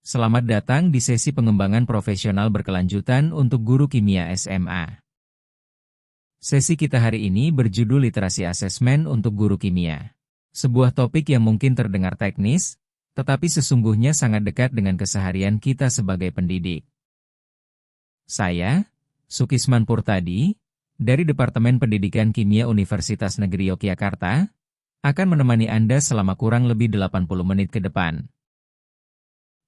Selamat datang di sesi pengembangan profesional berkelanjutan untuk guru kimia SMA. Sesi kita hari ini berjudul Literasi Asesmen untuk Guru Kimia. Sebuah topik yang mungkin terdengar teknis, tetapi sesungguhnya sangat dekat dengan keseharian kita sebagai pendidik. Saya, Sukisman Purtadi, dari Departemen Pendidikan Kimia Universitas Negeri Yogyakarta, akan menemani Anda selama kurang lebih 80 menit ke depan.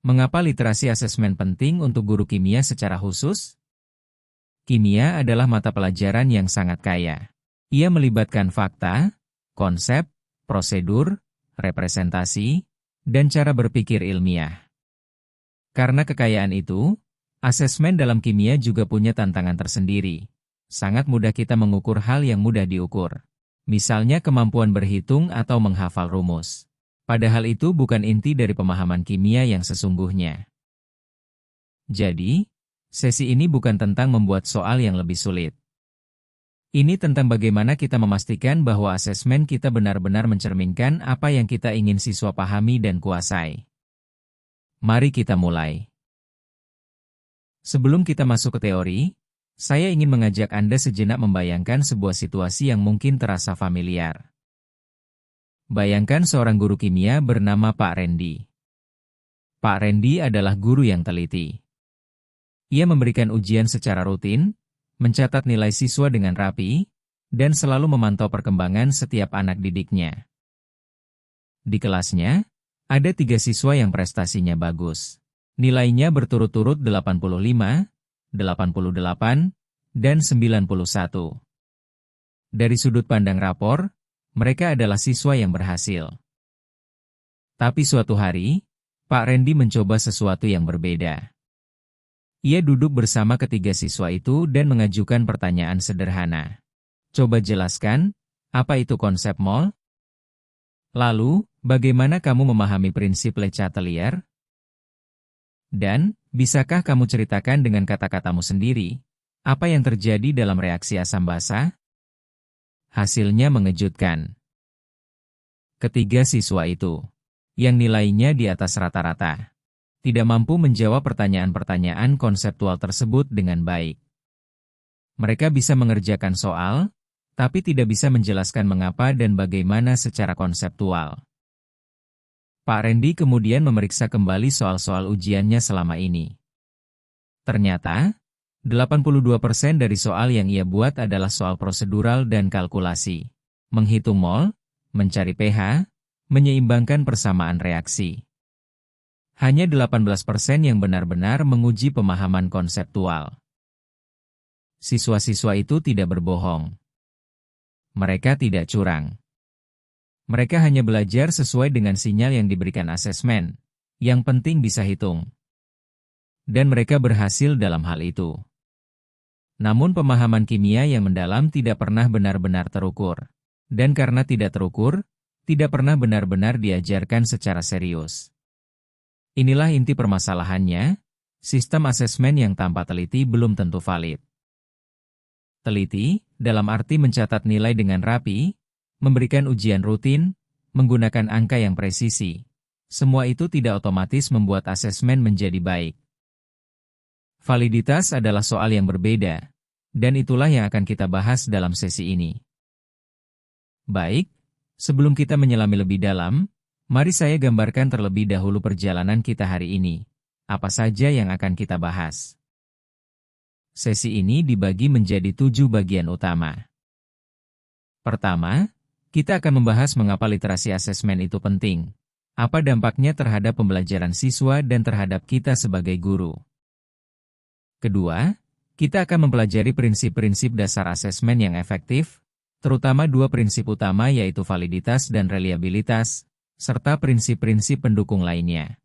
Mengapa literasi asesmen penting untuk guru kimia secara khusus? Kimia adalah mata pelajaran yang sangat kaya. Ia melibatkan fakta, konsep, prosedur, representasi, dan cara berpikir ilmiah. Karena kekayaan itu, asesmen dalam kimia juga punya tantangan tersendiri. Sangat mudah kita mengukur hal yang mudah diukur. Misalnya kemampuan berhitung atau menghafal rumus. Padahal itu bukan inti dari pemahaman kimia yang sesungguhnya. Jadi, sesi ini bukan tentang membuat soal yang lebih sulit. Ini tentang bagaimana kita memastikan bahwa asesmen kita benar-benar mencerminkan apa yang kita ingin siswa pahami dan kuasai. Mari kita mulai. Sebelum kita masuk ke teori, saya ingin mengajak Anda sejenak membayangkan sebuah situasi yang mungkin terasa familiar. Bayangkan seorang guru kimia bernama Pak Randy. Pak Randy adalah guru yang teliti. Ia memberikan ujian secara rutin, mencatat nilai siswa dengan rapi, dan selalu memantau perkembangan setiap anak didiknya. Di kelasnya, ada 3 siswa yang prestasinya bagus. Nilainya berturut-turut 85, 88, dan 91. Dari sudut pandang rapor, mereka adalah siswa yang berhasil. Tapi suatu hari, Pak Randy mencoba sesuatu yang berbeda. Ia duduk bersama ketiga siswa itu dan mengajukan pertanyaan sederhana. Coba jelaskan, apa itu konsep mol? Lalu, bagaimana kamu memahami prinsip Le Chatelier? Dan, bisakah kamu ceritakan dengan kata-katamu sendiri, apa yang terjadi dalam reaksi asam basa? Hasilnya mengejutkan. Ketiga siswa itu, yang nilainya di atas rata-rata, tidak mampu menjawab pertanyaan-pertanyaan konseptual tersebut dengan baik. Mereka bisa mengerjakan soal, tapi tidak bisa menjelaskan mengapa dan bagaimana secara konseptual. Pak Randy kemudian memeriksa kembali soal-soal ujiannya selama ini. Ternyata, 82% dari soal yang ia buat adalah soal prosedural dan kalkulasi. Menghitung mol, mencari pH, menyeimbangkan persamaan reaksi. Hanya 18% yang benar-benar menguji pemahaman konseptual. Siswa-siswa itu tidak berbohong. Mereka tidak curang. Mereka hanya belajar sesuai dengan sinyal yang diberikan asesmen. Yang penting bisa hitung. Dan mereka berhasil dalam hal itu. Namun pemahaman kimia yang mendalam tidak pernah benar-benar terukur. Dan karena tidak terukur, tidak pernah benar-benar diajarkan secara serius. Inilah inti permasalahannya, sistem asesmen yang tanpa teliti belum tentu valid. Teliti, dalam arti mencatat nilai dengan rapi, memberikan ujian rutin, menggunakan angka yang presisi. Semua itu tidak otomatis membuat asesmen menjadi baik. Validitas adalah soal yang berbeda, dan itulah yang akan kita bahas dalam sesi ini. Baik, sebelum kita menyelami lebih dalam, mari saya gambarkan terlebih dahulu perjalanan kita hari ini. Apa saja yang akan kita bahas? Sesi ini dibagi menjadi 7 bagian utama. Pertama, kita akan membahas mengapa literasi asesmen itu penting. Apa dampaknya terhadap pembelajaran siswa dan terhadap kita sebagai guru. Kedua, kita akan mempelajari prinsip-prinsip dasar asesmen yang efektif, terutama 2 prinsip utama yaitu validitas dan reliabilitas, serta prinsip-prinsip pendukung lainnya.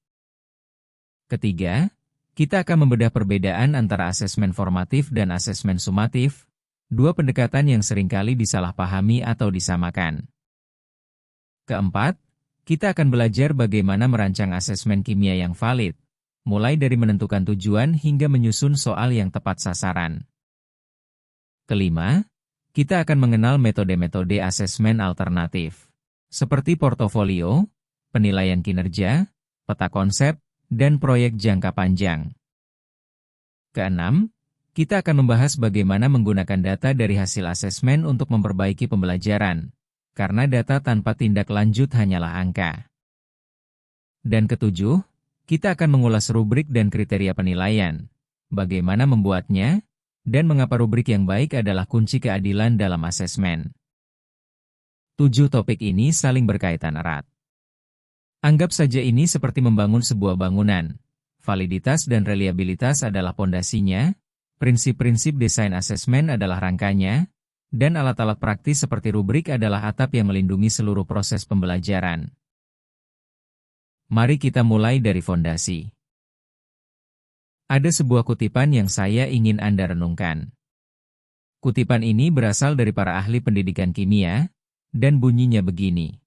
Ketiga, kita akan membedah perbedaan antara asesmen formatif dan asesmen sumatif, 2 pendekatan yang seringkali disalahpahami atau disamakan. Keempat, kita akan belajar bagaimana merancang asesmen kimia yang valid, mulai dari menentukan tujuan hingga menyusun soal yang tepat sasaran. Kelima, kita akan mengenal metode-metode asesmen alternatif, seperti portofolio, penilaian kinerja, peta konsep, dan proyek jangka panjang. Keenam, kita akan membahas bagaimana menggunakan data dari hasil asesmen untuk memperbaiki pembelajaran, karena data tanpa tindak lanjut hanyalah angka. Dan ketujuh, kita akan mengulas rubrik dan kriteria penilaian, bagaimana membuatnya, dan mengapa rubrik yang baik adalah kunci keadilan dalam asesmen. 7 topik ini saling berkaitan erat. Anggap saja ini seperti membangun sebuah bangunan. Validitas dan reliabilitas adalah pondasinya, prinsip-prinsip desain asesmen adalah rangkanya, dan alat-alat praktis seperti rubrik adalah atap yang melindungi seluruh proses pembelajaran. Mari kita mulai dari fondasi. Ada sebuah kutipan yang saya ingin Anda renungkan. Kutipan ini berasal dari para ahli pendidikan kimia, dan bunyinya begini.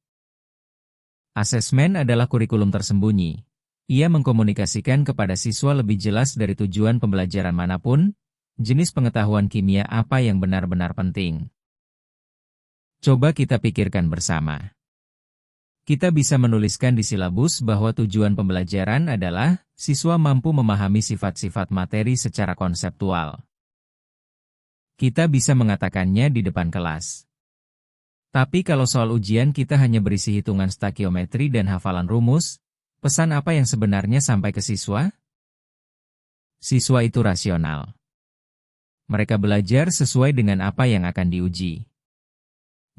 Asesmen adalah kurikulum tersembunyi. Ia mengkomunikasikan kepada siswa lebih jelas dari tujuan pembelajaran manapun, jenis pengetahuan kimia apa yang benar-benar penting. Coba kita pikirkan bersama. Kita bisa menuliskan di silabus bahwa tujuan pembelajaran adalah siswa mampu memahami sifat-sifat materi secara konseptual. Kita bisa mengatakannya di depan kelas. Tapi kalau soal ujian kita hanya berisi hitungan stakiometri dan hafalan rumus, pesan apa yang sebenarnya sampai ke siswa? Siswa itu rasional. Mereka belajar sesuai dengan apa yang akan diuji.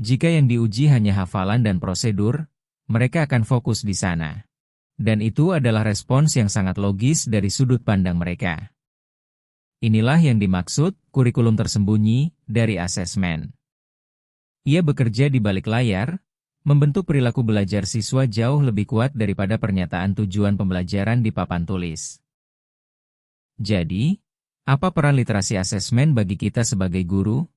Jika yang diuji hanya hafalan dan prosedur, mereka akan fokus di sana. Dan itu adalah respons yang sangat logis dari sudut pandang mereka. Inilah yang dimaksud kurikulum tersembunyi dari asesmen. Ia bekerja di balik layar, membentuk perilaku belajar siswa jauh lebih kuat daripada pernyataan tujuan pembelajaran di papan tulis. Jadi, apa peran literasi asesmen bagi kita sebagai guru?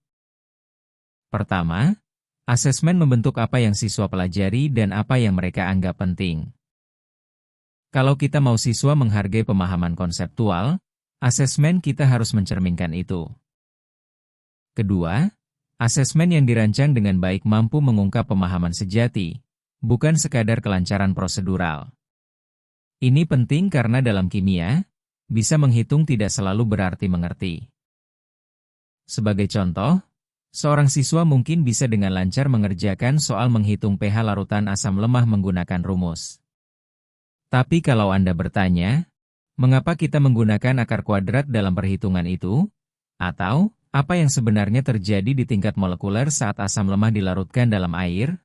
Pertama, asesmen membentuk apa yang siswa pelajari dan apa yang mereka anggap penting. Kalau kita mau siswa menghargai pemahaman konseptual, asesmen kita harus mencerminkan itu. Kedua, asesmen yang dirancang dengan baik mampu mengungkap pemahaman sejati, bukan sekadar kelancaran prosedural. Ini penting karena dalam kimia, bisa menghitung tidak selalu berarti mengerti. Sebagai contoh, seorang siswa mungkin bisa dengan lancar mengerjakan soal menghitung pH larutan asam lemah menggunakan rumus. Tapi kalau Anda bertanya, mengapa kita menggunakan akar kuadrat dalam perhitungan itu? Atau, apa yang sebenarnya terjadi di tingkat molekuler saat asam lemah dilarutkan dalam air?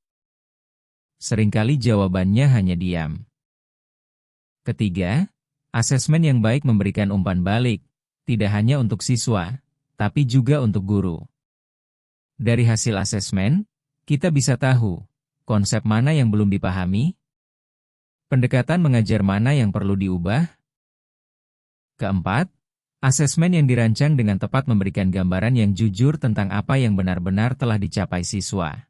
Seringkali jawabannya hanya diam. Ketiga, asesmen yang baik memberikan umpan balik, tidak hanya untuk siswa, tapi juga untuk guru. Dari hasil asesmen, kita bisa tahu konsep mana yang belum dipahami, pendekatan mengajar mana yang perlu diubah. Keempat, asesmen yang dirancang dengan tepat memberikan gambaran yang jujur tentang apa yang benar-benar telah dicapai siswa.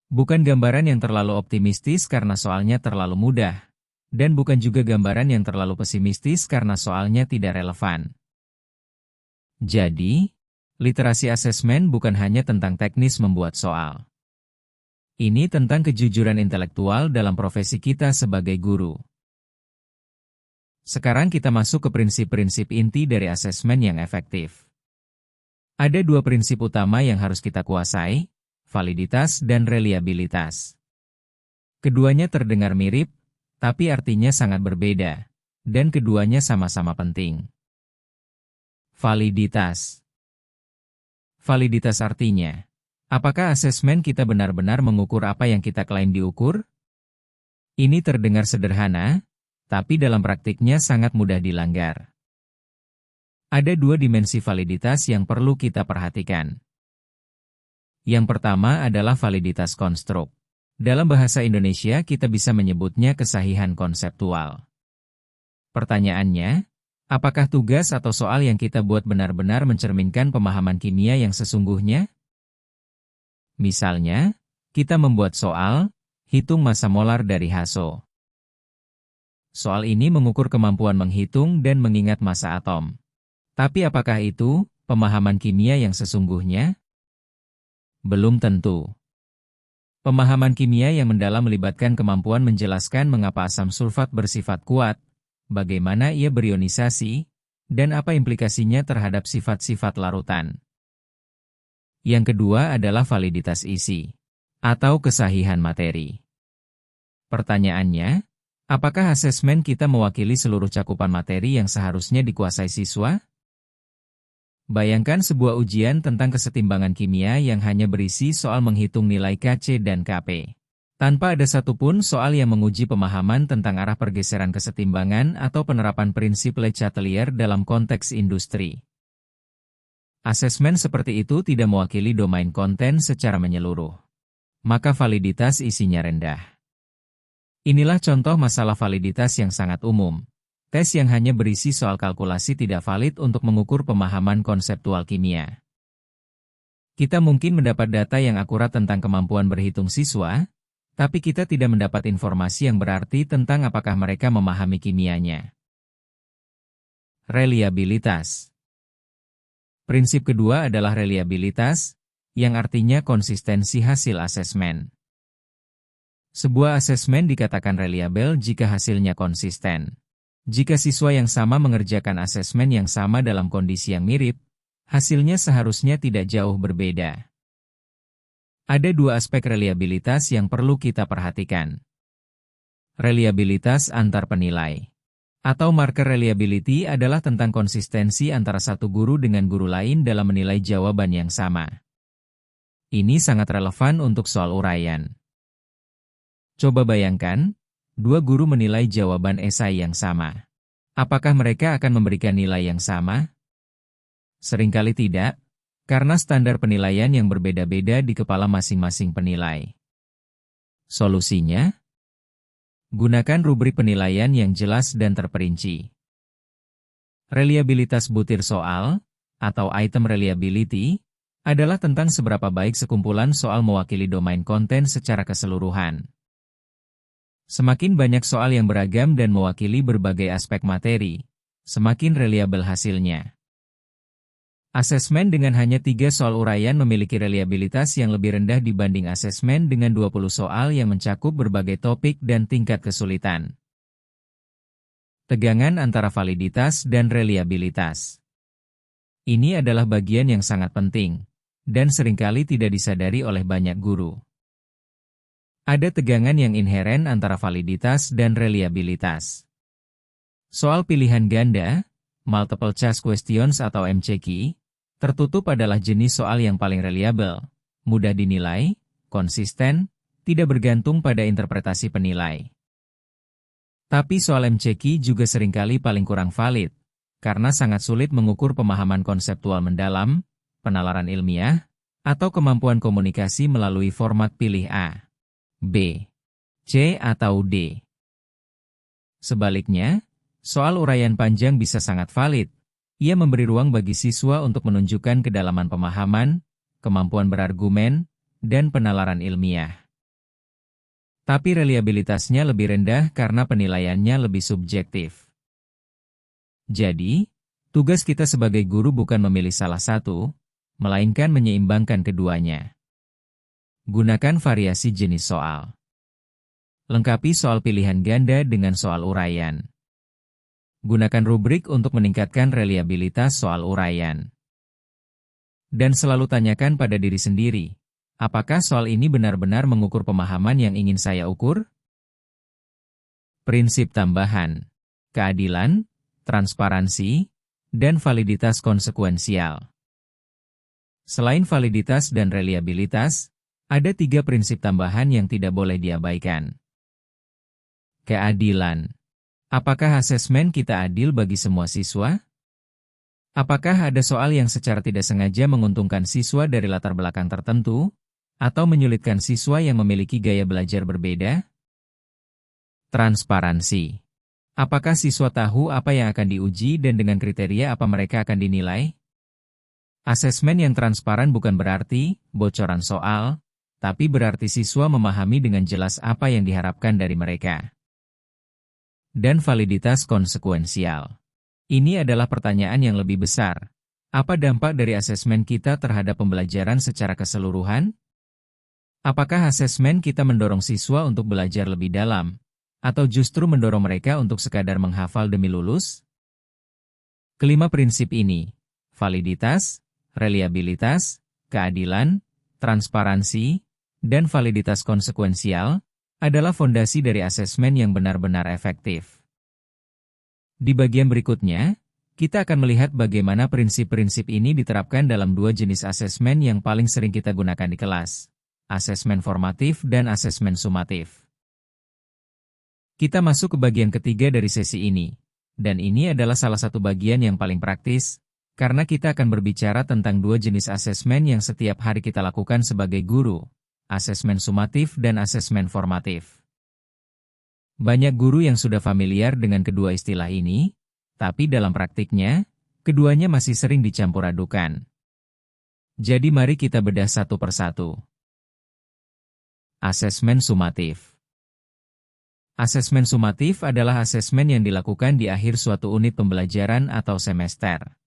Bukan gambaran yang terlalu optimistis karena soalnya terlalu mudah, dan bukan juga gambaran yang terlalu pesimistis karena soalnya tidak relevan. Jadi, literasi asesmen bukan hanya tentang teknis membuat soal. Ini tentang kejujuran intelektual dalam profesi kita sebagai guru. Sekarang kita masuk ke prinsip-prinsip inti dari asesmen yang efektif. Ada 2 prinsip utama yang harus kita kuasai, validitas dan reliabilitas. Keduanya terdengar mirip, tapi artinya sangat berbeda, dan keduanya sama-sama penting. Validitas. Validitas artinya, apakah asesmen kita benar-benar mengukur apa yang kita klaim diukur? Ini terdengar sederhana, tapi dalam praktiknya sangat mudah dilanggar. Ada 2 dimensi validitas yang perlu kita perhatikan. Yang pertama adalah validitas konstruk. Dalam bahasa Indonesia kita bisa menyebutnya kesahihan konseptual. Pertanyaannya, apakah tugas atau soal yang kita buat benar-benar mencerminkan pemahaman kimia yang sesungguhnya? Misalnya, kita membuat soal, hitung massa molar dari HSO. Soal ini mengukur kemampuan menghitung dan mengingat massa atom. Tapi apakah itu pemahaman kimia yang sesungguhnya? Belum tentu. Pemahaman kimia yang mendalam melibatkan kemampuan menjelaskan mengapa asam sulfat bersifat kuat, bagaimana ia berionisasi, dan apa implikasinya terhadap sifat-sifat larutan. Yang kedua adalah validitas isi, atau kesahihan materi. Pertanyaannya, apakah asesmen kita mewakili seluruh cakupan materi yang seharusnya dikuasai siswa? Bayangkan sebuah ujian tentang kesetimbangan kimia yang hanya berisi soal menghitung nilai KC dan KP. Tanpa ada satupun soal yang menguji pemahaman tentang arah pergeseran kesetimbangan atau penerapan prinsip Le Chatelier dalam konteks industri. Asesmen seperti itu tidak mewakili domain konten secara menyeluruh. Maka validitas isinya rendah. Inilah contoh masalah validitas yang sangat umum. Tes yang hanya berisi soal kalkulasi tidak valid untuk mengukur pemahaman konseptual kimia. Kita mungkin mendapat data yang akurat tentang kemampuan berhitung siswa, tapi kita tidak mendapat informasi yang berarti tentang apakah mereka memahami kimianya. Reliabilitas. Prinsip kedua adalah reliabilitas, yang artinya konsistensi hasil asesmen. Sebuah asesmen dikatakan reliabel jika hasilnya konsisten. Jika siswa yang sama mengerjakan asesmen yang sama dalam kondisi yang mirip, hasilnya seharusnya tidak jauh berbeda. Ada dua aspek reliabilitas yang perlu kita perhatikan. Reliabilitas antar penilai. Atau marker reliability adalah tentang konsistensi antara satu guru dengan guru lain dalam menilai jawaban yang sama. Ini sangat relevan untuk soal uraian. Coba bayangkan, dua guru menilai jawaban esai yang sama. Apakah mereka akan memberikan nilai yang sama? Seringkali tidak. Karena standar penilaian yang berbeda-beda di kepala masing-masing penilai. Solusinya? Gunakan rubrik penilaian yang jelas dan terperinci. Reliabilitas butir soal, atau item reliability, adalah tentang seberapa baik sekumpulan soal mewakili domain konten secara keseluruhan. Semakin banyak soal yang beragam dan mewakili berbagai aspek materi, semakin reliabel hasilnya. Asesmen dengan hanya 3 soal uraian memiliki reliabilitas yang lebih rendah dibanding asesmen dengan 20 soal yang mencakup berbagai topik dan tingkat kesulitan. Tegangan antara validitas dan reliabilitas. Ini adalah bagian yang sangat penting, dan seringkali tidak disadari oleh banyak guru. Ada tegangan yang inheren antara validitas dan reliabilitas. Soal pilihan ganda, multiple choice questions atau MCQ, tertutup adalah jenis soal yang paling reliabel, mudah dinilai, konsisten, tidak bergantung pada interpretasi penilai. Tapi soal MCQ juga seringkali paling kurang valid, karena sangat sulit mengukur pemahaman konseptual mendalam, penalaran ilmiah, atau kemampuan komunikasi melalui format pilih A, B, C atau D. Sebaliknya, soal uraian panjang bisa sangat valid. Ia memberi ruang bagi siswa untuk menunjukkan kedalaman pemahaman, kemampuan berargumen, dan penalaran ilmiah. Tapi reliabilitasnya lebih rendah karena penilaiannya lebih subjektif. Jadi, tugas kita sebagai guru bukan memilih salah satu, melainkan menyeimbangkan keduanya. Gunakan variasi jenis soal. Lengkapi soal pilihan ganda dengan soal uraian. Gunakan rubrik untuk meningkatkan reliabilitas soal uraian. Dan selalu tanyakan pada diri sendiri, apakah soal ini benar-benar mengukur pemahaman yang ingin saya ukur? Prinsip tambahan, keadilan, transparansi, dan validitas konsekuensial. Selain validitas dan reliabilitas, ada 3 prinsip tambahan yang tidak boleh diabaikan. Keadilan. Apakah asesmen kita adil bagi semua siswa? Apakah ada soal yang secara tidak sengaja menguntungkan siswa dari latar belakang tertentu, atau menyulitkan siswa yang memiliki gaya belajar berbeda? Transparansi. Apakah siswa tahu apa yang akan diuji dan dengan kriteria apa mereka akan dinilai? Asesmen yang transparan bukan berarti bocoran soal, tapi berarti siswa memahami dengan jelas apa yang diharapkan dari mereka. Dan validitas konsekuensial. Ini adalah pertanyaan yang lebih besar. Apa dampak dari asesmen kita terhadap pembelajaran secara keseluruhan? Apakah asesmen kita mendorong siswa untuk belajar lebih dalam, Atau justru mendorong mereka untuk sekadar menghafal demi lulus? Kelima prinsip ini, validitas, reliabilitas, keadilan, transparansi, dan validitas konsekuensial, adalah fondasi dari asesmen yang benar-benar efektif. Di bagian berikutnya, kita akan melihat bagaimana prinsip-prinsip ini diterapkan dalam dua jenis asesmen yang paling sering kita gunakan di kelas, asesmen formatif dan asesmen sumatif. Kita masuk ke bagian ketiga dari sesi ini, dan ini adalah salah satu bagian yang paling praktis, karena kita akan berbicara tentang dua jenis asesmen yang setiap hari kita lakukan sebagai guru, asesmen sumatif dan asesmen formatif. Banyak guru yang sudah familiar dengan kedua istilah ini, tapi dalam praktiknya, keduanya masih sering dicampur adukan. Jadi mari kita bedah satu persatu. Asesmen sumatif. Asesmen sumatif adalah asesmen yang dilakukan di akhir suatu unit pembelajaran atau semester.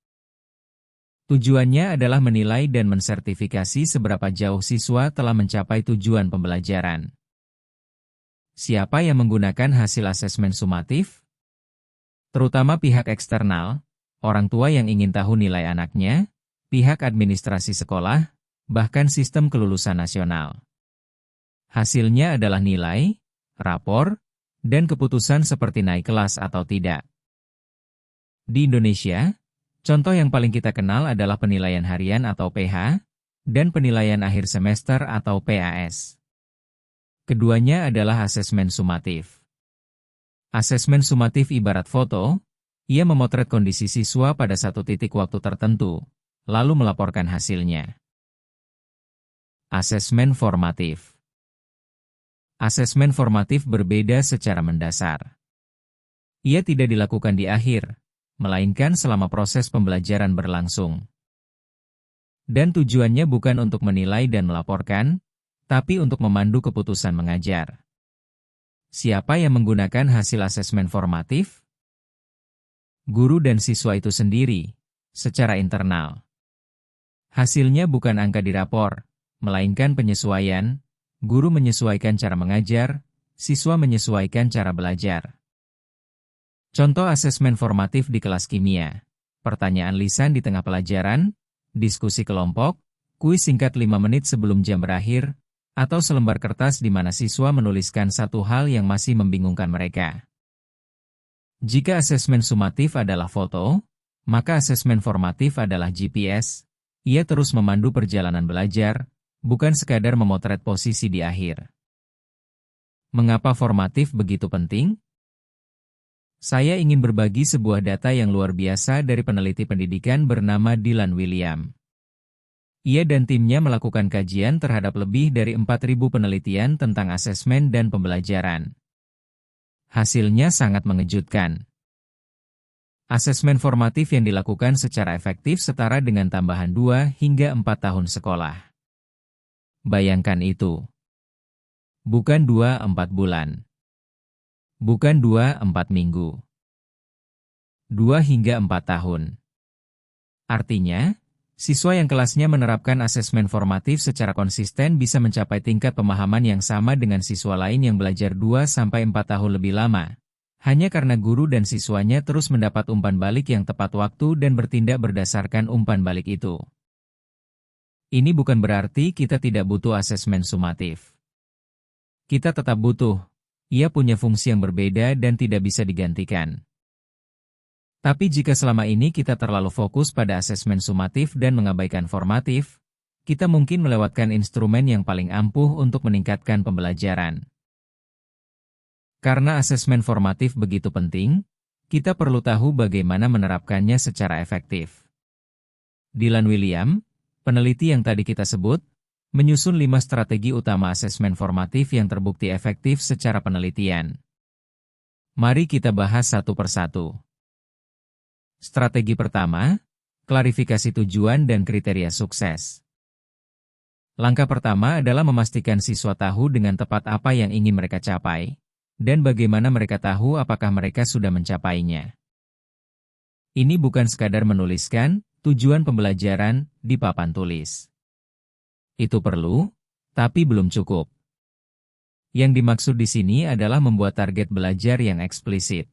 Tujuannya adalah menilai dan mensertifikasi seberapa jauh siswa telah mencapai tujuan pembelajaran. Siapa yang menggunakan hasil asesmen sumatif? Terutama pihak eksternal, orang tua yang ingin tahu nilai anaknya, pihak administrasi sekolah, bahkan sistem kelulusan nasional. Hasilnya adalah nilai, rapor, dan keputusan seperti naik kelas atau tidak. Di Indonesia, contoh yang paling kita kenal adalah penilaian harian atau PH, dan penilaian akhir semester atau PAS. Keduanya adalah asesmen sumatif. Asesmen sumatif ibarat foto, ia memotret kondisi siswa pada satu titik waktu tertentu, lalu melaporkan hasilnya. Asesmen formatif. Asesmen formatif berbeda secara mendasar. Ia tidak dilakukan di akhir, melainkan selama proses pembelajaran berlangsung. Dan tujuannya bukan untuk menilai dan melaporkan, tapi untuk memandu keputusan mengajar. Siapa yang menggunakan hasil asesmen formatif? Guru dan siswa itu sendiri, secara internal. Hasilnya bukan angka di rapor, melainkan penyesuaian. Guru menyesuaikan cara mengajar, siswa menyesuaikan cara belajar. Contoh asesmen formatif di kelas kimia. Pertanyaan lisan di tengah pelajaran, diskusi kelompok, kuis singkat 5 menit sebelum jam berakhir, atau selembar kertas di mana siswa menuliskan satu hal yang masih membingungkan mereka. Jika asesmen sumatif adalah foto, maka asesmen formatif adalah GPS. Ia terus memandu perjalanan belajar, bukan sekadar memotret posisi di akhir. Mengapa formatif begitu penting? Saya ingin berbagi sebuah data yang luar biasa dari peneliti pendidikan bernama Dylan William. Ia dan timnya melakukan kajian terhadap lebih dari 4.000 penelitian tentang asesmen dan pembelajaran. Hasilnya sangat mengejutkan. Asesmen formatif yang dilakukan secara efektif setara dengan tambahan 2 hingga 4 tahun sekolah. Bayangkan itu. Bukan 2-4 bulan. Bukan 2-4 minggu. 2 hingga 4 tahun. Artinya, siswa yang kelasnya menerapkan asesmen formatif secara konsisten bisa mencapai tingkat pemahaman yang sama dengan siswa lain yang belajar 2-4 tahun lebih lama. Hanya karena guru dan siswanya terus mendapat umpan balik yang tepat waktu dan bertindak berdasarkan umpan balik itu. Ini bukan berarti kita tidak butuh asesmen sumatif. Kita tetap butuh. Ia punya fungsi yang berbeda dan tidak bisa digantikan. Tapi jika selama ini kita terlalu fokus pada asesmen sumatif dan mengabaikan formatif, kita mungkin melewatkan instrumen yang paling ampuh untuk meningkatkan pembelajaran. Karena asesmen formatif begitu penting, kita perlu tahu bagaimana menerapkannya secara efektif. Dylan William, peneliti yang tadi kita sebut, menyusun 5 strategi utama asesmen formatif yang terbukti efektif secara penelitian. Mari kita bahas satu persatu. Strategi pertama, klarifikasi tujuan dan kriteria sukses. Langkah pertama adalah memastikan siswa tahu dengan tepat apa yang ingin mereka capai, dan bagaimana mereka tahu apakah mereka sudah mencapainya. Ini bukan sekadar menuliskan tujuan pembelajaran di papan tulis. Itu perlu, tapi belum cukup. Yang dimaksud di sini adalah membuat target belajar yang eksplisit.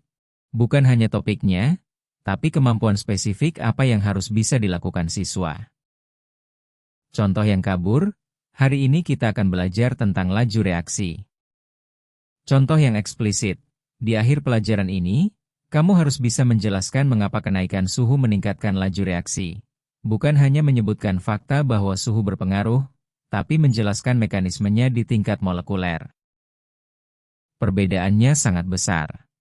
Bukan hanya topiknya, tapi kemampuan spesifik apa yang harus bisa dilakukan siswa. Contoh yang kabur, hari ini kita akan belajar tentang laju reaksi. Contoh yang eksplisit, di akhir pelajaran ini, kamu harus bisa menjelaskan mengapa kenaikan suhu meningkatkan laju reaksi. Bukan hanya menyebutkan fakta bahwa suhu berpengaruh, tapi menjelaskan mekanismenya di tingkat molekuler. Perbedaannya sangat besar.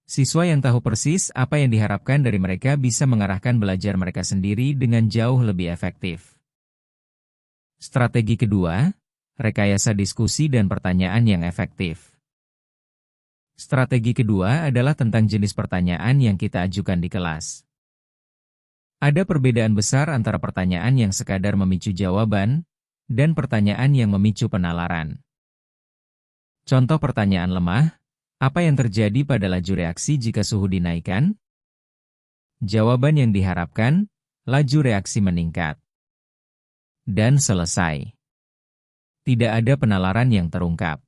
Siswa yang tahu persis apa yang diharapkan dari mereka bisa mengarahkan belajar mereka sendiri dengan jauh lebih efektif. Strategi kedua, rekayasa diskusi dan pertanyaan yang efektif. Strategi kedua adalah tentang jenis pertanyaan yang kita ajukan di kelas. Ada perbedaan besar antara pertanyaan yang sekadar memicu jawaban dan pertanyaan yang memicu penalaran. Contoh pertanyaan lemah, apa yang terjadi pada laju reaksi jika suhu dinaikkan? Jawaban yang diharapkan, laju reaksi meningkat. Dan selesai. Tidak ada penalaran yang terungkap.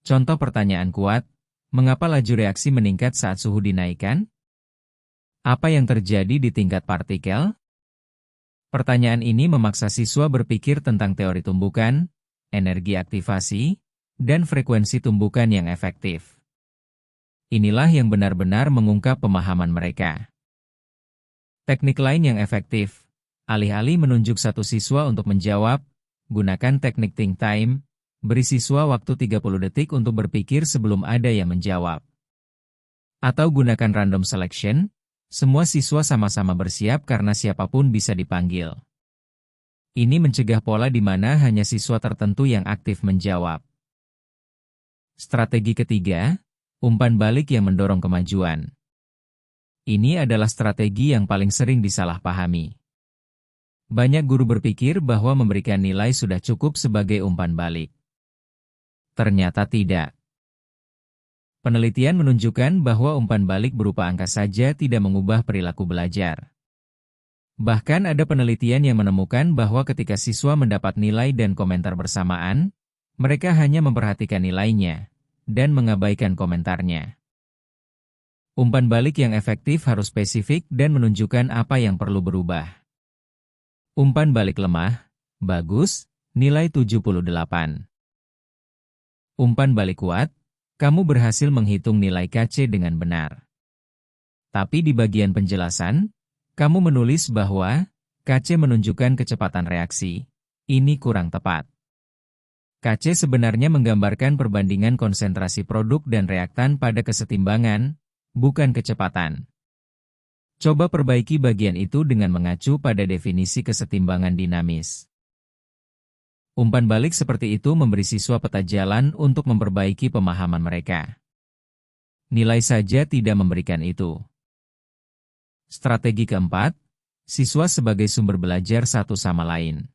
Contoh pertanyaan kuat, mengapa laju reaksi meningkat saat suhu dinaikkan? Apa yang terjadi di tingkat partikel? Pertanyaan ini memaksa siswa berpikir tentang teori tumbukan, energi aktivasi, dan frekuensi tumbukan yang efektif. Inilah yang benar-benar mengungkap pemahaman mereka. Teknik lain yang efektif, alih-alih menunjuk satu siswa untuk menjawab, gunakan teknik think time, beri siswa waktu 30 detik untuk berpikir sebelum ada yang menjawab. Atau gunakan random selection, semua siswa sama-sama bersiap karena siapapun bisa dipanggil. Ini mencegah pola di mana hanya siswa tertentu yang aktif menjawab. Strategi ketiga, umpan balik yang mendorong kemajuan. Ini adalah strategi yang paling sering disalahpahami. Banyak guru berpikir bahwa memberikan nilai sudah cukup sebagai umpan balik. Ternyata tidak. Penelitian menunjukkan bahwa umpan balik berupa angka saja tidak mengubah perilaku belajar. Bahkan ada penelitian yang menemukan bahwa ketika siswa mendapat nilai dan komentar bersamaan, mereka hanya memperhatikan nilainya dan mengabaikan komentarnya. Umpan balik yang efektif harus spesifik dan menunjukkan apa yang perlu berubah. Umpan balik lemah, bagus, nilai 78. Umpan balik kuat, kamu berhasil menghitung nilai KC dengan benar. Tapi di bagian penjelasan, kamu menulis bahwa KC menunjukkan kecepatan reaksi. Ini kurang tepat. KC sebenarnya menggambarkan perbandingan konsentrasi produk dan reaktan pada kesetimbangan, bukan kecepatan. Coba perbaiki bagian itu dengan mengacu pada definisi kesetimbangan dinamis. Umpan balik seperti itu memberi siswa peta jalan untuk memperbaiki pemahaman mereka. Nilai saja tidak memberikan itu. Strategi keempat, siswa sebagai sumber belajar satu sama lain.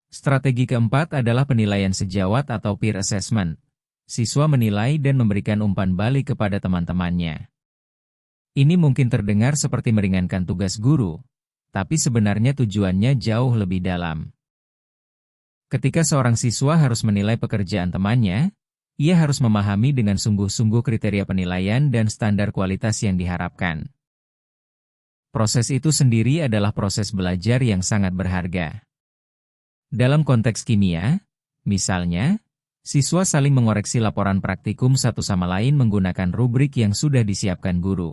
Strategi keempat adalah penilaian sejawat atau peer assessment. Siswa menilai dan memberikan umpan balik kepada teman-temannya. Ini mungkin terdengar seperti meringankan tugas guru, tapi sebenarnya tujuannya jauh lebih dalam. Ketika seorang siswa harus menilai pekerjaan temannya, ia harus memahami dengan sungguh-sungguh kriteria penilaian dan standar kualitas yang diharapkan. Proses itu sendiri adalah proses belajar yang sangat berharga. Dalam konteks kimia, misalnya, siswa saling mengoreksi laporan praktikum satu sama lain menggunakan rubrik yang sudah disiapkan guru.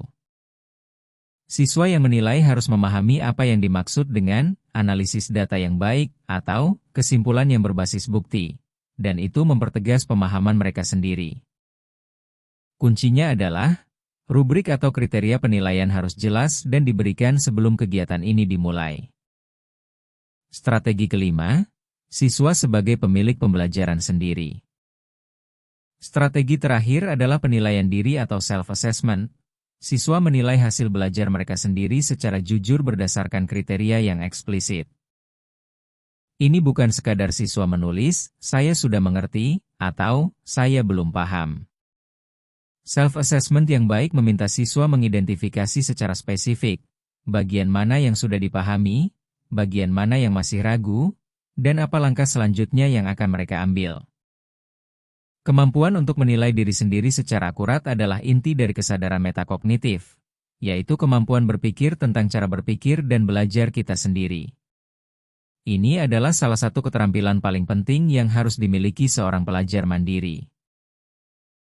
Siswa yang menilai harus memahami apa yang dimaksud dengan analisis data yang baik atau kesimpulan yang berbasis bukti, dan itu mempertegas pemahaman mereka sendiri. Kuncinya adalah, rubrik atau kriteria penilaian harus jelas dan diberikan sebelum kegiatan ini dimulai. Strategi kelima, siswa sebagai pemilik pembelajaran sendiri. Strategi terakhir adalah penilaian diri atau self-assessment. Siswa menilai hasil belajar mereka sendiri secara jujur berdasarkan kriteria yang eksplisit. Ini bukan sekadar siswa menulis, "Saya sudah mengerti," atau "Saya belum paham." Self-assessment yang baik meminta siswa mengidentifikasi secara spesifik bagian mana yang sudah dipahami, bagian mana yang masih ragu, dan apa langkah selanjutnya yang akan mereka ambil. Kemampuan untuk menilai diri sendiri secara akurat adalah inti dari kesadaran metakognitif, yaitu kemampuan berpikir tentang cara berpikir dan belajar kita sendiri. Ini adalah salah satu keterampilan paling penting yang harus dimiliki seorang pelajar mandiri.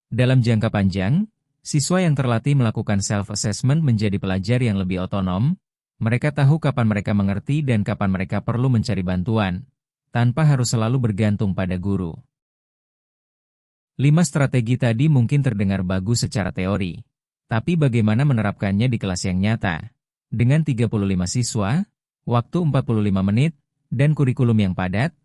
Dalam jangka panjang, siswa yang terlatih melakukan self-assessment menjadi pelajar yang lebih otonom. Mereka tahu kapan mereka mengerti dan kapan mereka perlu mencari bantuan, tanpa harus selalu bergantung pada guru. 5 strategi tadi mungkin terdengar bagus secara teori, tapi bagaimana menerapkannya di kelas yang nyata? Dengan 35 siswa, waktu 45 menit, dan kurikulum yang padat?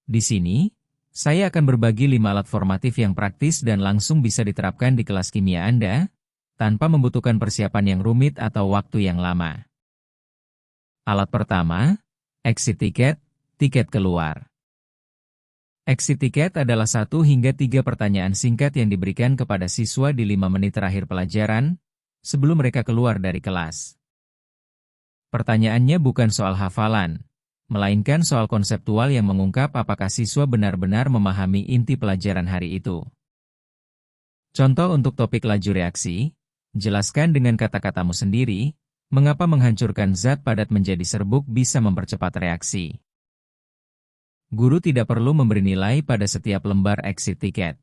Di sini, saya akan berbagi 5 alat formatif yang praktis dan langsung bisa diterapkan di kelas kimia Anda, tanpa membutuhkan persiapan yang rumit atau waktu yang lama. Alat pertama, exit ticket, tiket keluar. Exit ticket adalah 1 hingga 3 pertanyaan singkat yang diberikan kepada siswa di 5 menit terakhir pelajaran, sebelum mereka keluar dari kelas. Pertanyaannya bukan soal hafalan, melainkan soal konseptual yang mengungkap apakah siswa benar-benar memahami inti pelajaran hari itu. Contoh untuk topik laju reaksi, jelaskan dengan kata-katamu sendiri, mengapa menghancurkan zat padat menjadi serbuk bisa mempercepat reaksi. Guru tidak perlu memberi nilai pada setiap lembar exit ticket.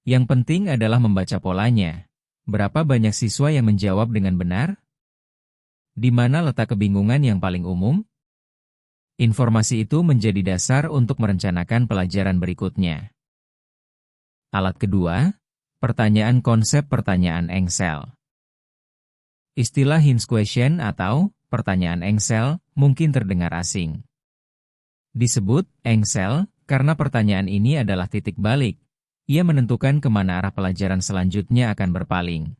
Yang penting adalah membaca polanya. Berapa banyak siswa yang menjawab dengan benar? Di mana letak kebingungan yang paling umum? Informasi itu menjadi dasar untuk merencanakan pelajaran berikutnya. Alat kedua, pertanyaan konsep pertanyaan engsel. Istilah hinge question atau pertanyaan engsel mungkin terdengar asing. Disebut engsel karena pertanyaan ini adalah titik balik. Ia menentukan kemana arah pelajaran selanjutnya akan berpaling.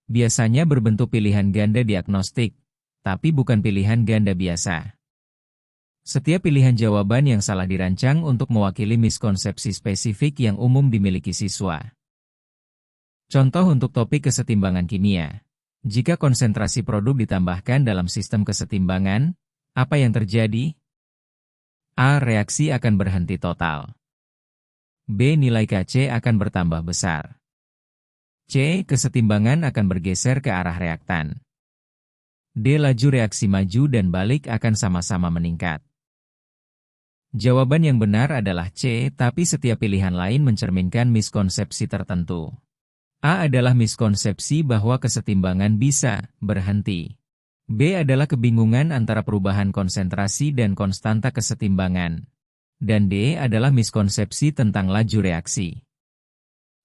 Biasanya berbentuk pilihan ganda diagnostik, tapi bukan pilihan ganda biasa. Setiap pilihan jawaban yang salah dirancang untuk mewakili miskonsepsi spesifik yang umum dimiliki siswa. Contoh untuk topik kesetimbangan kimia. Jika konsentrasi produk ditambahkan dalam sistem kesetimbangan, apa yang terjadi? A. Reaksi akan berhenti total. B. Nilai Kc akan bertambah besar. C. Kesetimbangan akan bergeser ke arah reaktan. D. Laju reaksi maju dan balik akan sama-sama meningkat. Jawaban yang benar adalah C, tapi setiap pilihan lain mencerminkan miskonsepsi tertentu. A adalah miskonsepsi bahwa kesetimbangan bisa berhenti. B adalah kebingungan antara perubahan konsentrasi dan konstanta kesetimbangan. Dan D adalah miskonsepsi tentang laju reaksi.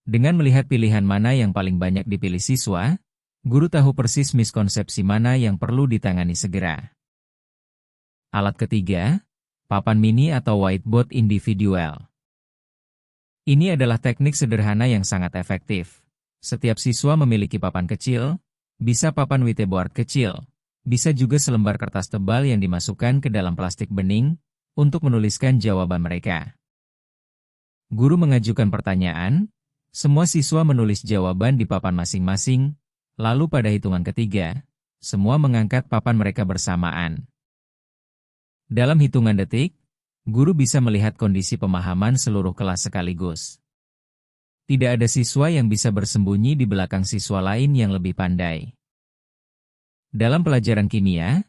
Dengan melihat pilihan mana yang paling banyak dipilih siswa, guru tahu persis miskonsepsi mana yang perlu ditangani segera. Alat ketiga, papan mini atau whiteboard individual. Ini adalah teknik sederhana yang sangat efektif. Setiap siswa memiliki papan kecil, bisa papan whiteboard kecil, bisa juga selembar kertas tebal yang dimasukkan ke dalam plastik bening, untuk menuliskan jawaban mereka. Guru mengajukan pertanyaan, semua siswa menulis jawaban di papan masing-masing, lalu pada hitungan ketiga, semua mengangkat papan mereka bersamaan. Dalam hitungan detik, guru bisa melihat kondisi pemahaman seluruh kelas sekaligus. Tidak ada siswa yang bisa bersembunyi di belakang siswa lain yang lebih pandai. Dalam pelajaran kimia,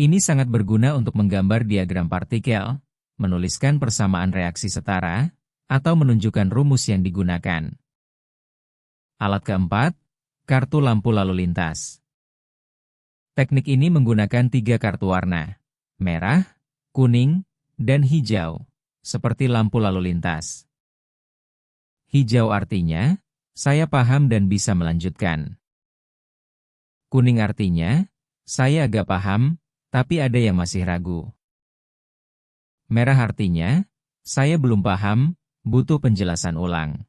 ini sangat berguna untuk menggambar diagram partikel, menuliskan persamaan reaksi setara, atau menunjukkan rumus yang digunakan. Alat keempat, kartu lampu lalu lintas. Teknik ini menggunakan 3 kartu warna, merah, kuning, dan hijau, seperti lampu lalu lintas. Hijau artinya, saya paham dan bisa melanjutkan. Kuning artinya, saya agak paham, tapi ada yang masih ragu. Merah artinya, saya belum paham, butuh penjelasan ulang.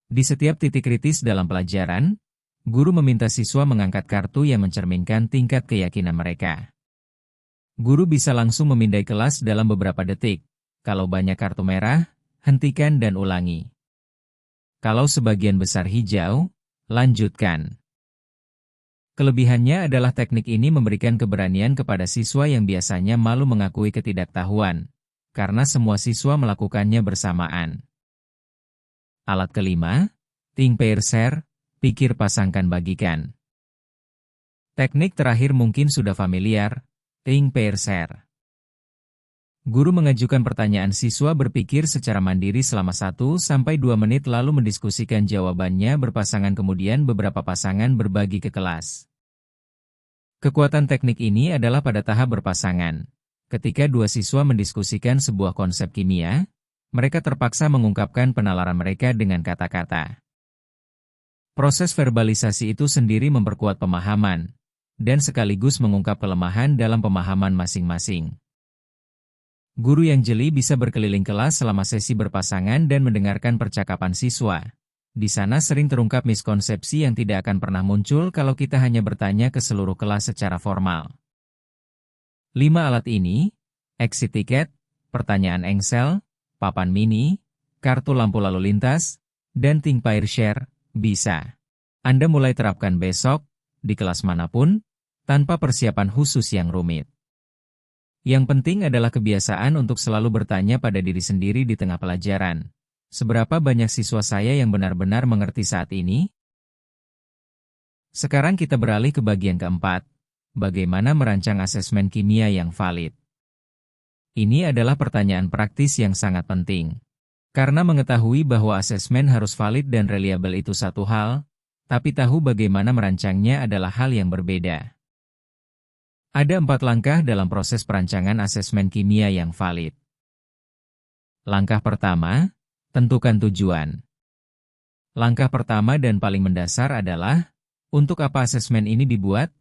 Di setiap titik kritis dalam pelajaran, guru meminta siswa mengangkat kartu yang mencerminkan tingkat keyakinan mereka. Guru bisa langsung memindai kelas dalam beberapa detik. Kalau banyak kartu merah, hentikan dan ulangi. Kalau sebagian besar hijau, lanjutkan. Kelebihannya adalah teknik ini memberikan keberanian kepada siswa yang biasanya malu mengakui ketidaktahuan. karena semua siswa melakukannya bersamaan. Alat kelima, think pair share, pikir pasangkan bagikan. Teknik terakhir mungkin sudah familiar, think pair share. Guru mengajukan pertanyaan, siswa berpikir secara mandiri selama 1-2 menit lalu mendiskusikan jawabannya berpasangan, kemudian beberapa pasangan berbagi ke kelas. Kekuatan teknik ini adalah pada tahap berpasangan. Ketika 2 siswa mendiskusikan sebuah konsep kimia, mereka terpaksa mengungkapkan penalaran mereka dengan kata-kata. Proses verbalisasi itu sendiri memperkuat pemahaman, dan sekaligus mengungkap kelemahan dalam pemahaman masing-masing. Guru yang jeli bisa berkeliling kelas selama sesi berpasangan dan mendengarkan percakapan siswa. Di sana sering terungkap miskonsepsi yang tidak akan pernah muncul kalau kita hanya bertanya ke seluruh kelas secara formal. 5 alat ini, exit ticket, pertanyaan engsel, papan mini, kartu lampu lalu lintas, dan think pair share, bisa Anda mulai terapkan besok, di kelas manapun, tanpa persiapan khusus yang rumit. Yang penting adalah kebiasaan untuk selalu bertanya pada diri sendiri di tengah pelajaran. Seberapa banyak siswa saya yang benar-benar mengerti saat ini? Sekarang kita beralih ke bagian keempat. Bagaimana merancang asesmen kimia yang valid? Ini adalah pertanyaan praktis yang sangat penting. Karena mengetahui bahwa asesmen harus valid dan reliabel itu satu hal, tapi tahu bagaimana merancangnya adalah hal yang berbeda. Ada 4 langkah dalam proses perancangan asesmen kimia yang valid. Langkah pertama, tentukan tujuan. Langkah pertama dan paling mendasar adalah, untuk apa asesmen ini dibuat?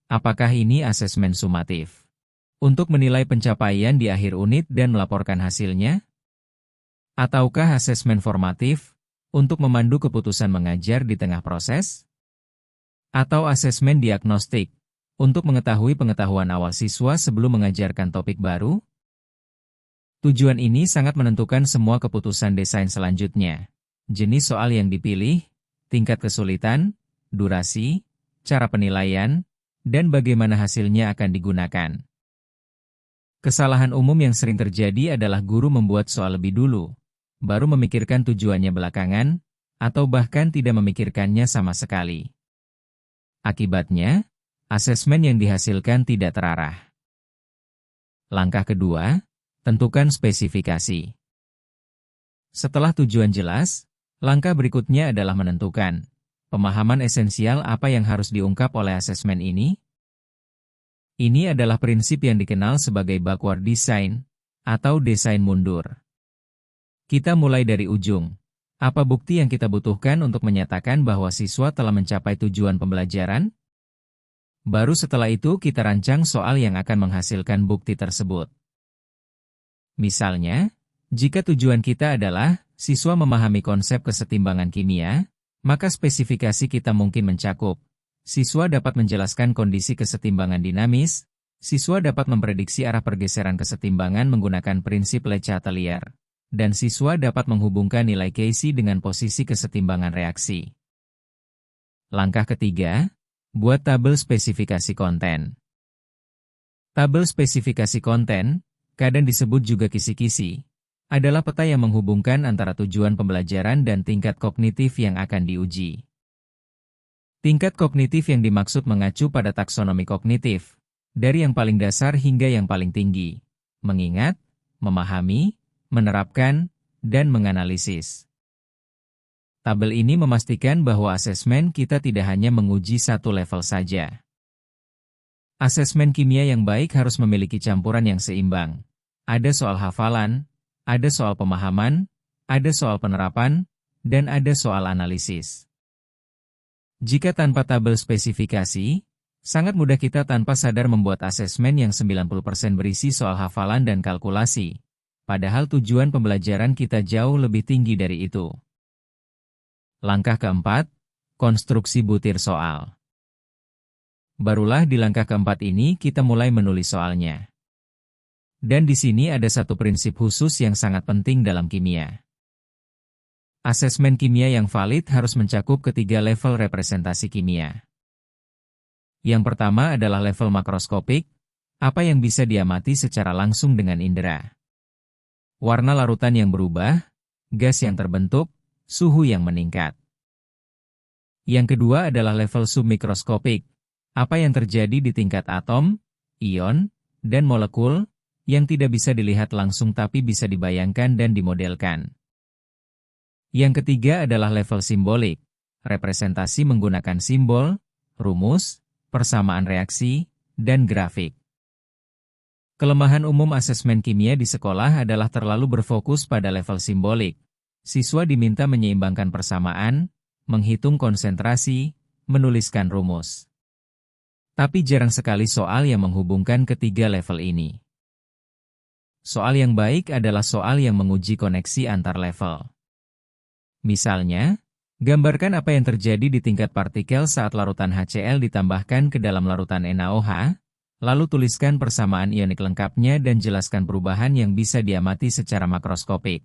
Apakah ini asesmen sumatif? Untuk menilai pencapaian di akhir unit dan melaporkan hasilnya? Ataukah asesmen formatif, untuk memandu keputusan mengajar di tengah proses? Atau asesmen diagnostik, untuk mengetahui pengetahuan awal siswa sebelum mengajarkan topik baru? Tujuan ini sangat menentukan semua keputusan desain selanjutnya. Jenis soal yang dipilih, tingkat kesulitan, durasi, cara penilaian, dan bagaimana hasilnya akan digunakan. Kesalahan umum yang sering terjadi adalah guru membuat soal lebih dulu, baru memikirkan tujuannya belakangan, atau bahkan tidak memikirkannya sama sekali. Akibatnya, asesmen yang dihasilkan tidak terarah. Langkah kedua, tentukan spesifikasi. Setelah tujuan jelas, langkah berikutnya adalah menentukan pemahaman esensial apa yang harus diungkap oleh asesmen ini. Ini adalah prinsip yang dikenal sebagai backward design, atau desain mundur. Kita mulai dari ujung. Apa bukti yang kita butuhkan untuk menyatakan bahwa siswa telah mencapai tujuan pembelajaran? Baru setelah itu kita rancang soal yang akan menghasilkan bukti tersebut. Misalnya, jika tujuan kita adalah siswa memahami konsep kesetimbangan kimia, maka spesifikasi kita mungkin mencakup siswa dapat menjelaskan kondisi kesetimbangan dinamis, siswa dapat memprediksi arah pergeseran kesetimbangan menggunakan prinsip Le Chatelier, dan siswa dapat menghubungkan nilai Casey dengan posisi kesetimbangan reaksi. Langkah ketiga, buat tabel spesifikasi konten. Tabel spesifikasi konten, kadang disebut juga kisi-kisi, adalah peta yang menghubungkan antara tujuan pembelajaran dan tingkat kognitif yang akan diuji. Tingkat kognitif yang dimaksud mengacu pada taksonomi kognitif, dari yang paling dasar hingga yang paling tinggi, mengingat, memahami, menerapkan, dan menganalisis. Tabel ini memastikan bahwa asesmen kita tidak hanya menguji satu level saja. Asesmen kimia yang baik harus memiliki campuran yang seimbang. Ada soal hafalan, ada soal pemahaman, ada soal penerapan, dan ada soal analisis. Jika tanpa tabel spesifikasi, sangat mudah kita tanpa sadar membuat asesmen yang 90% berisi soal hafalan dan kalkulasi, padahal tujuan pembelajaran kita jauh lebih tinggi dari itu. Langkah keempat, konstruksi butir soal. Barulah di langkah keempat ini kita mulai menulis soalnya. Dan di sini ada satu prinsip khusus yang sangat penting dalam kimia. Asesmen kimia yang valid harus mencakup ketiga level representasi kimia. Yang pertama adalah level makroskopik, apa yang bisa diamati secara langsung dengan indera. warna larutan yang berubah, gas yang terbentuk, suhu yang meningkat. Yang kedua adalah level submikroskopik, apa yang terjadi di tingkat atom, ion, dan molekul, yang tidak bisa dilihat langsung tapi bisa dibayangkan dan dimodelkan. Yang ketiga adalah level simbolik, representasi menggunakan simbol, rumus, persamaan reaksi, dan grafik. Kelemahan umum asesmen kimia di sekolah adalah terlalu berfokus pada level simbolik. Siswa diminta menyeimbangkan persamaan, menghitung konsentrasi, menuliskan rumus. Tapi jarang sekali soal yang menghubungkan ketiga level ini. Soal yang baik adalah soal yang menguji koneksi antar level. Misalnya, gambarkan apa yang terjadi di tingkat partikel saat larutan HCl ditambahkan ke dalam larutan NaOH, lalu tuliskan persamaan ionik lengkapnya dan jelaskan perubahan yang bisa diamati secara makroskopik.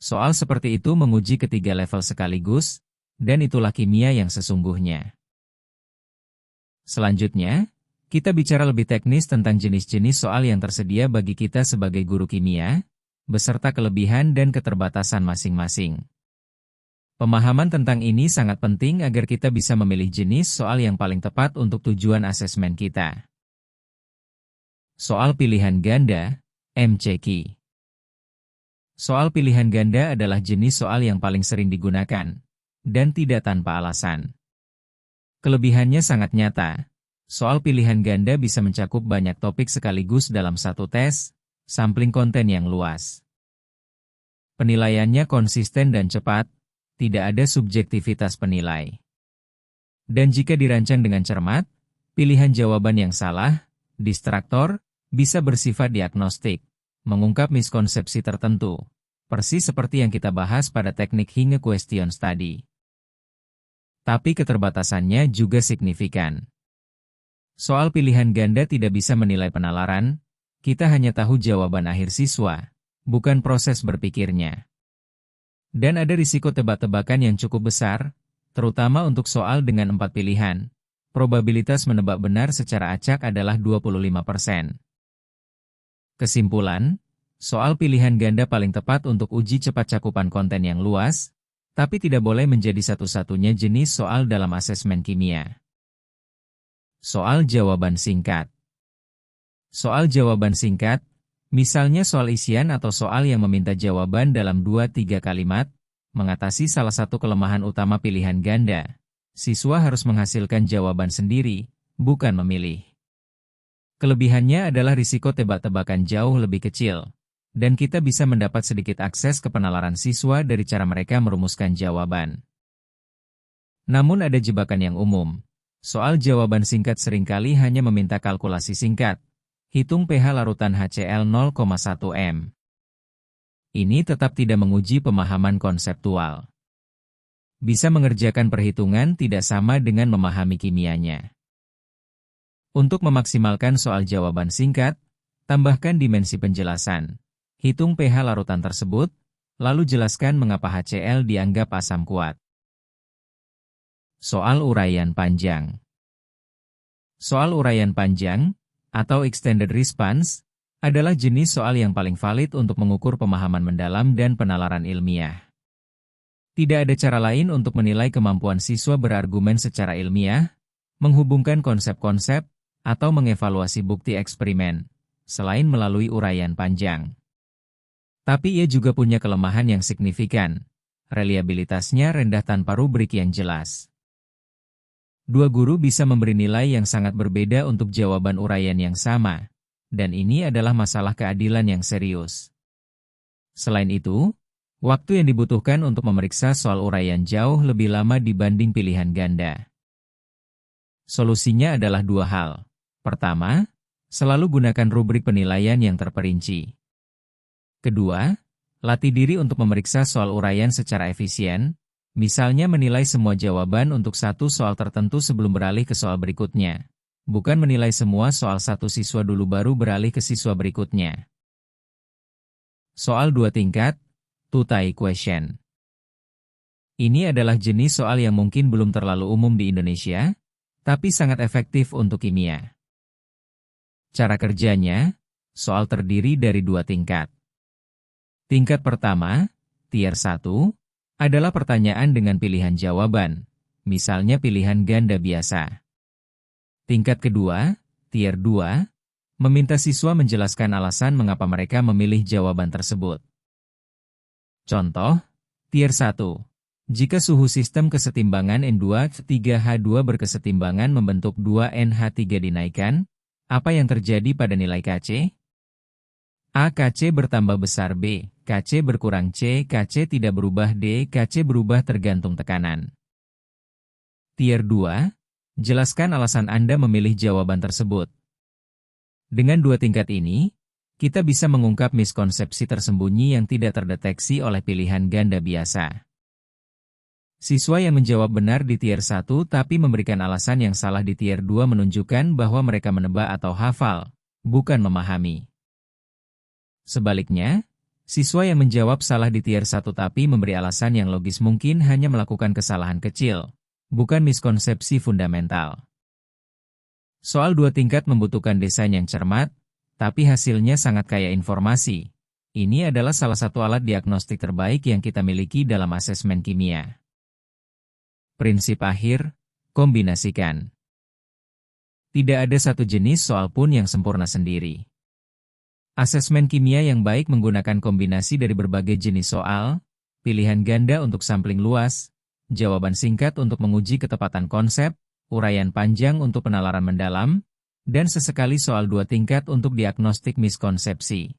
Soal seperti itu menguji ketiga level sekaligus, dan itulah kimia yang sesungguhnya. Selanjutnya, kita bicara lebih teknis tentang jenis-jenis soal yang tersedia bagi kita sebagai guru kimia, beserta kelebihan dan keterbatasan masing-masing. Pemahaman tentang ini sangat penting agar kita bisa memilih jenis soal yang paling tepat untuk tujuan asesmen kita. Soal pilihan ganda, MCQ. Soal pilihan ganda adalah jenis soal yang paling sering digunakan, dan tidak tanpa alasan. Kelebihannya sangat nyata. Soal pilihan ganda bisa mencakup banyak topik sekaligus dalam satu tes, sampling konten yang luas. Penilaiannya konsisten dan cepat, tidak ada subjektivitas penilai. Dan jika dirancang dengan cermat, pilihan jawaban yang salah, distraktor, bisa bersifat diagnostik, mengungkap miskonsepsi tertentu, persis seperti yang kita bahas pada teknik Hinge question study. Tapi keterbatasannya juga signifikan. Soal pilihan ganda tidak bisa menilai penalaran, kita hanya tahu jawaban akhir siswa, bukan proses berpikirnya. Dan ada risiko tebak-tebakan yang cukup besar, terutama untuk soal dengan 4 pilihan. Probabilitas menebak benar secara acak adalah 25%. Kesimpulan, soal pilihan ganda paling tepat untuk uji cepat cakupan konten yang luas, tapi tidak boleh menjadi satu-satunya jenis soal dalam asesmen kimia. Soal jawaban singkat. Soal jawaban singkat, misalnya soal isian atau soal yang meminta jawaban dalam 2-3 kalimat, mengatasi salah satu kelemahan utama pilihan ganda. Siswa harus menghasilkan jawaban sendiri, bukan memilih. Kelebihannya adalah risiko tebak-tebakan jauh lebih kecil, dan kita bisa mendapat sedikit akses ke penalaran siswa dari cara mereka merumuskan jawaban. Namun ada jebakan yang umum. Soal jawaban singkat seringkali hanya meminta kalkulasi singkat. Hitung pH larutan HCl 0,1 m. Ini tetap tidak menguji pemahaman konseptual. Bisa mengerjakan perhitungan tidak sama dengan memahami kimianya. Untuk memaksimalkan soal jawaban singkat, tambahkan dimensi penjelasan. Hitung pH larutan tersebut, lalu jelaskan mengapa HCl dianggap asam kuat. Soal uraian panjang. Soal uraian panjang, atau extended response, adalah jenis soal yang paling valid untuk mengukur pemahaman mendalam dan penalaran ilmiah. Tidak ada cara lain untuk menilai kemampuan siswa berargumen secara ilmiah, menghubungkan konsep-konsep, atau mengevaluasi bukti eksperimen, selain melalui uraian panjang. Tapi ia juga punya kelemahan yang signifikan. Reliabilitasnya rendah tanpa rubrik yang jelas. Dua guru bisa memberi nilai yang sangat berbeda untuk jawaban uraian yang sama, dan ini adalah masalah keadilan yang serius. Selain itu, waktu yang dibutuhkan untuk memeriksa soal uraian jauh lebih lama dibanding pilihan ganda. Solusinya adalah dua hal. Pertama, selalu gunakan rubrik penilaian yang terperinci. Kedua, latih diri untuk memeriksa soal uraian secara efisien, misalnya menilai semua jawaban untuk satu soal tertentu sebelum beralih ke soal berikutnya. Bukan menilai semua soal satu siswa dulu baru beralih ke siswa berikutnya. Soal 2 tingkat, two-tie question. Ini adalah jenis soal yang mungkin belum terlalu umum di Indonesia, tapi sangat efektif untuk kimia. Cara kerjanya, soal terdiri dari 2 tingkat. Tingkat pertama, Tier 1, adalah pertanyaan dengan pilihan jawaban, misalnya pilihan ganda biasa. Tingkat kedua, Tier 2, meminta siswa menjelaskan alasan mengapa mereka memilih jawaban tersebut. Contoh, Tier 1. Jika suhu sistem kesetimbangan N2-3H2 berkesetimbangan membentuk 2NH3 dinaikkan, apa yang terjadi pada nilai Kc? A. Kc bertambah besar. B. Kc berkurang. C. Kc tidak berubah. D. Kc berubah tergantung tekanan. Tier 2. Jelaskan alasan Anda memilih jawaban tersebut. Dengan dua tingkat ini, kita bisa mengungkap miskonsepsi tersembunyi yang tidak terdeteksi oleh pilihan ganda biasa. Siswa yang menjawab benar di Tier 1 tapi memberikan alasan yang salah di Tier 2 menunjukkan bahwa mereka menebak atau hafal, bukan memahami. Sebaliknya, siswa yang menjawab salah di Tier 1 tapi memberi alasan yang logis mungkin hanya melakukan kesalahan kecil, bukan miskonsepsi fundamental. Soal dua tingkat membutuhkan desain yang cermat, tapi hasilnya sangat kaya informasi. Ini adalah salah satu alat diagnostik terbaik yang kita miliki dalam asesmen kimia. Prinsip akhir, kombinasikan. Tidak ada satu jenis soal pun yang sempurna sendiri. Asesmen kimia yang baik menggunakan kombinasi dari berbagai jenis soal, pilihan ganda untuk sampling luas, jawaban singkat untuk menguji ketepatan konsep, uraian panjang untuk penalaran mendalam, dan sesekali soal dua tingkat untuk diagnostik miskonsepsi.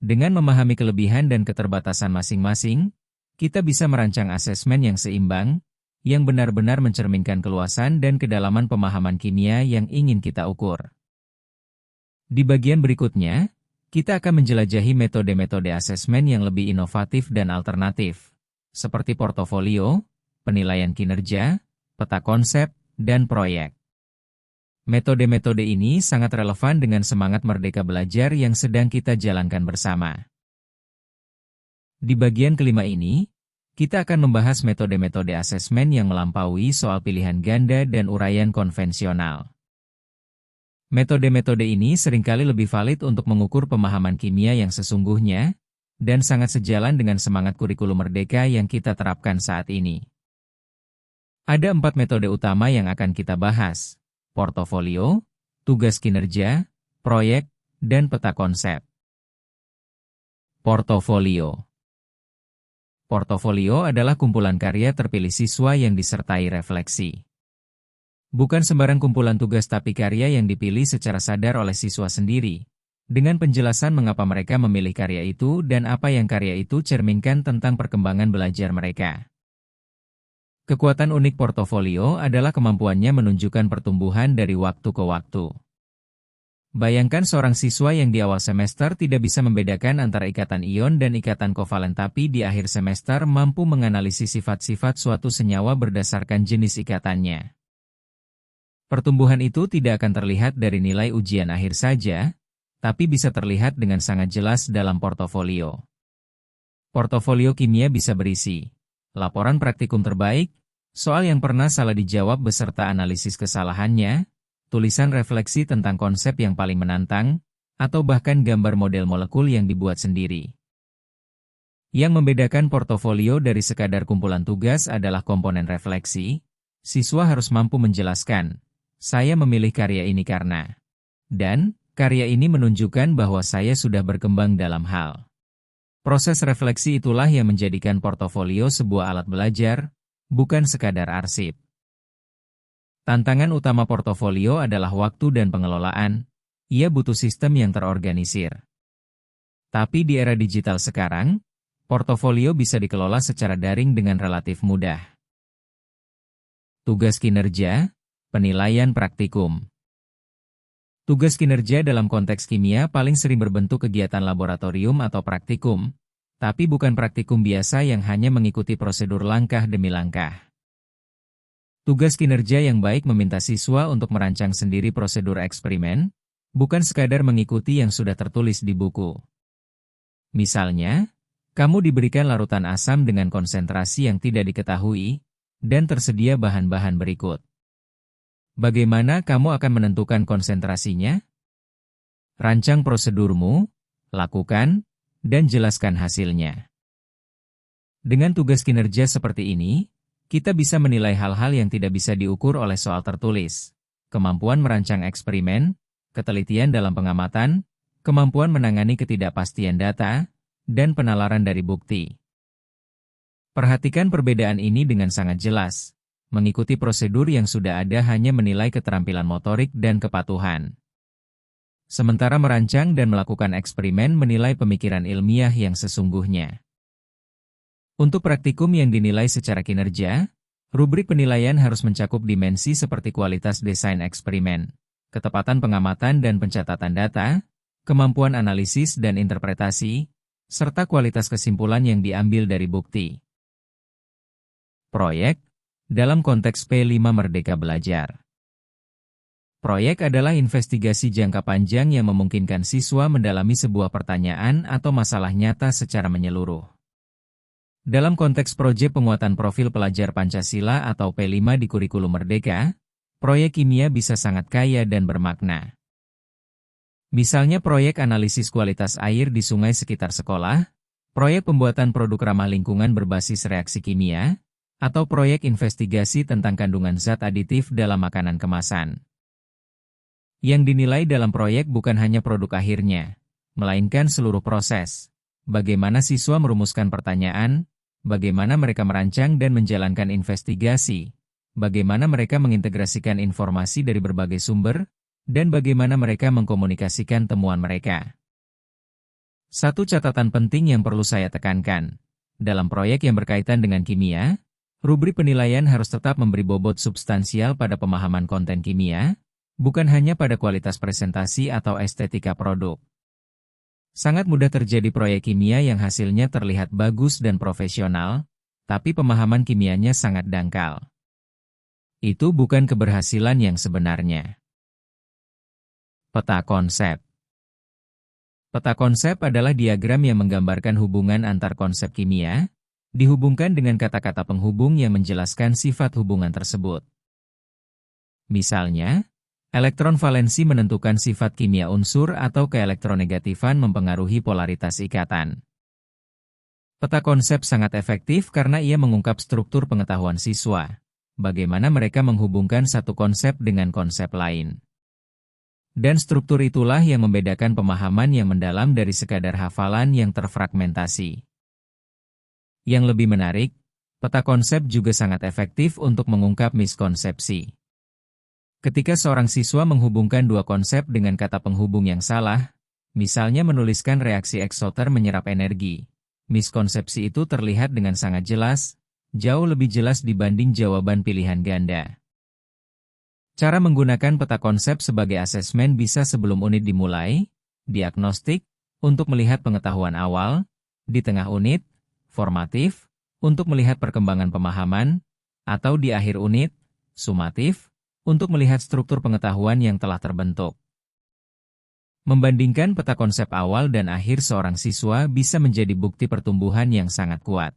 Dengan memahami kelebihan dan keterbatasan masing-masing, kita bisa merancang asesmen yang seimbang, yang benar-benar mencerminkan keluasan dan kedalaman pemahaman kimia yang ingin kita ukur. Di bagian berikutnya, kita akan menjelajahi metode-metode asesmen yang lebih inovatif dan alternatif, seperti portofolio, penilaian kinerja, peta konsep, dan proyek. Metode-metode ini sangat relevan dengan semangat merdeka belajar yang sedang kita jalankan bersama. Di bagian kelima ini, kita akan membahas metode-metode asesmen yang melampaui soal pilihan ganda dan uraian konvensional. Metode-metode ini seringkali lebih valid untuk mengukur pemahaman kimia yang sesungguhnya, dan sangat sejalan dengan semangat kurikulum merdeka yang kita terapkan saat ini. Ada 4 metode utama yang akan kita bahas: portofolio, tugas kinerja, proyek, dan peta konsep. Portofolio. Portofolio adalah kumpulan karya terpilih siswa yang disertai refleksi. Bukan sembarang kumpulan tugas tapi karya yang dipilih secara sadar oleh siswa sendiri, dengan penjelasan mengapa mereka memilih karya itu dan apa yang karya itu cerminkan tentang perkembangan belajar mereka. Kekuatan unik portofolio adalah kemampuannya menunjukkan pertumbuhan dari waktu ke waktu. Bayangkan seorang siswa yang di awal semester tidak bisa membedakan antara ikatan ion dan ikatan kovalen tapi di akhir semester mampu menganalisis sifat-sifat suatu senyawa berdasarkan jenis ikatannya. Pertumbuhan itu tidak akan terlihat dari nilai ujian akhir saja, tapi bisa terlihat dengan sangat jelas dalam portofolio. Portofolio kimia bisa berisi laporan praktikum terbaik, soal yang pernah salah dijawab beserta analisis kesalahannya, tulisan refleksi tentang konsep yang paling menantang, atau bahkan gambar model molekul yang dibuat sendiri. Yang membedakan portofolio dari sekadar kumpulan tugas adalah komponen refleksi. Siswa harus mampu menjelaskan, saya memilih karya ini karena, dan karya ini menunjukkan bahwa saya sudah berkembang dalam hal. Proses refleksi itulah yang menjadikan portofolio sebuah alat belajar, bukan sekadar arsip. Tantangan utama portofolio adalah waktu dan pengelolaan. Ia butuh sistem yang terorganisir. Tapi di era digital sekarang, portofolio bisa dikelola secara daring dengan relatif mudah. Tugas kinerja, penilaian praktikum. Tugas kinerja dalam konteks kimia paling sering berbentuk kegiatan laboratorium atau praktikum, tapi bukan praktikum biasa yang hanya mengikuti prosedur langkah demi langkah. Tugas kinerja yang baik meminta siswa untuk merancang sendiri prosedur eksperimen, bukan sekadar mengikuti yang sudah tertulis di buku. Misalnya, kamu diberikan larutan asam dengan konsentrasi yang tidak diketahui, dan tersedia bahan-bahan berikut. Bagaimana kamu akan menentukan konsentrasinya? Rancang prosedurmu, lakukan, dan jelaskan hasilnya. Dengan tugas kinerja seperti ini, kita bisa menilai hal-hal yang tidak bisa diukur oleh soal tertulis. Kemampuan merancang eksperimen, ketelitian dalam pengamatan, kemampuan menangani ketidakpastian data, dan penalaran dari bukti. Perhatikan perbedaan ini dengan sangat jelas. Mengikuti prosedur yang sudah ada hanya menilai keterampilan motorik dan kepatuhan. Sementara merancang dan melakukan eksperimen menilai pemikiran ilmiah yang sesungguhnya. Untuk praktikum yang dinilai secara kinerja, rubrik penilaian harus mencakup dimensi seperti kualitas desain eksperimen, ketepatan pengamatan dan pencatatan data, kemampuan analisis dan interpretasi, serta kualitas kesimpulan yang diambil dari bukti. Proyek, dalam konteks P5 Merdeka Belajar. Proyek adalah investigasi jangka panjang yang memungkinkan siswa mendalami sebuah pertanyaan atau masalah nyata secara menyeluruh. Dalam konteks proyek penguatan profil pelajar Pancasila atau P5 di kurikulum Merdeka, proyek kimia bisa sangat kaya dan bermakna. Misalnya proyek analisis kualitas air di sungai sekitar sekolah, proyek pembuatan produk ramah lingkungan berbasis reaksi kimia, atau proyek investigasi tentang kandungan zat aditif dalam makanan kemasan. Yang dinilai dalam proyek bukan hanya produk akhirnya, melainkan seluruh proses. Bagaimana siswa merumuskan pertanyaan, bagaimana mereka merancang dan menjalankan investigasi, bagaimana mereka mengintegrasikan informasi dari berbagai sumber, dan bagaimana mereka mengkomunikasikan temuan mereka. Satu catatan penting yang perlu saya tekankan, dalam proyek yang berkaitan dengan kimia, rubrik penilaian harus tetap memberi bobot substansial pada pemahaman konten kimia, bukan hanya pada kualitas presentasi atau estetika produk. Sangat mudah terjadi proyek kimia yang hasilnya terlihat bagus dan profesional, tapi pemahaman kimianya sangat dangkal. Itu bukan keberhasilan yang sebenarnya. Peta konsep. Peta konsep adalah diagram yang menggambarkan hubungan antar konsep kimia, dihubungkan dengan kata-kata penghubung yang menjelaskan sifat hubungan tersebut. Misalnya, elektron valensi menentukan sifat kimia unsur atau keelektronegatifan mempengaruhi polaritas ikatan. Peta konsep sangat efektif karena ia mengungkap struktur pengetahuan siswa, bagaimana mereka menghubungkan satu konsep dengan konsep lain. Dan struktur itulah yang membedakan pemahaman yang mendalam dari sekadar hafalan yang terfragmentasi. Yang lebih menarik, peta konsep juga sangat efektif untuk mengungkap miskonsepsi. Ketika seorang siswa menghubungkan dua konsep dengan kata penghubung yang salah, misalnya menuliskan reaksi eksoter menyerap energi, miskonsepsi itu terlihat dengan sangat jelas, jauh lebih jelas dibanding jawaban pilihan ganda. Cara menggunakan peta konsep sebagai asesmen bisa sebelum unit dimulai, diagnostik, untuk melihat pengetahuan awal, di tengah unit, formatif, untuk melihat perkembangan pemahaman, atau di akhir unit, sumatif, untuk melihat struktur pengetahuan yang telah terbentuk. Membandingkan peta konsep awal dan akhir seorang siswa bisa menjadi bukti pertumbuhan yang sangat kuat.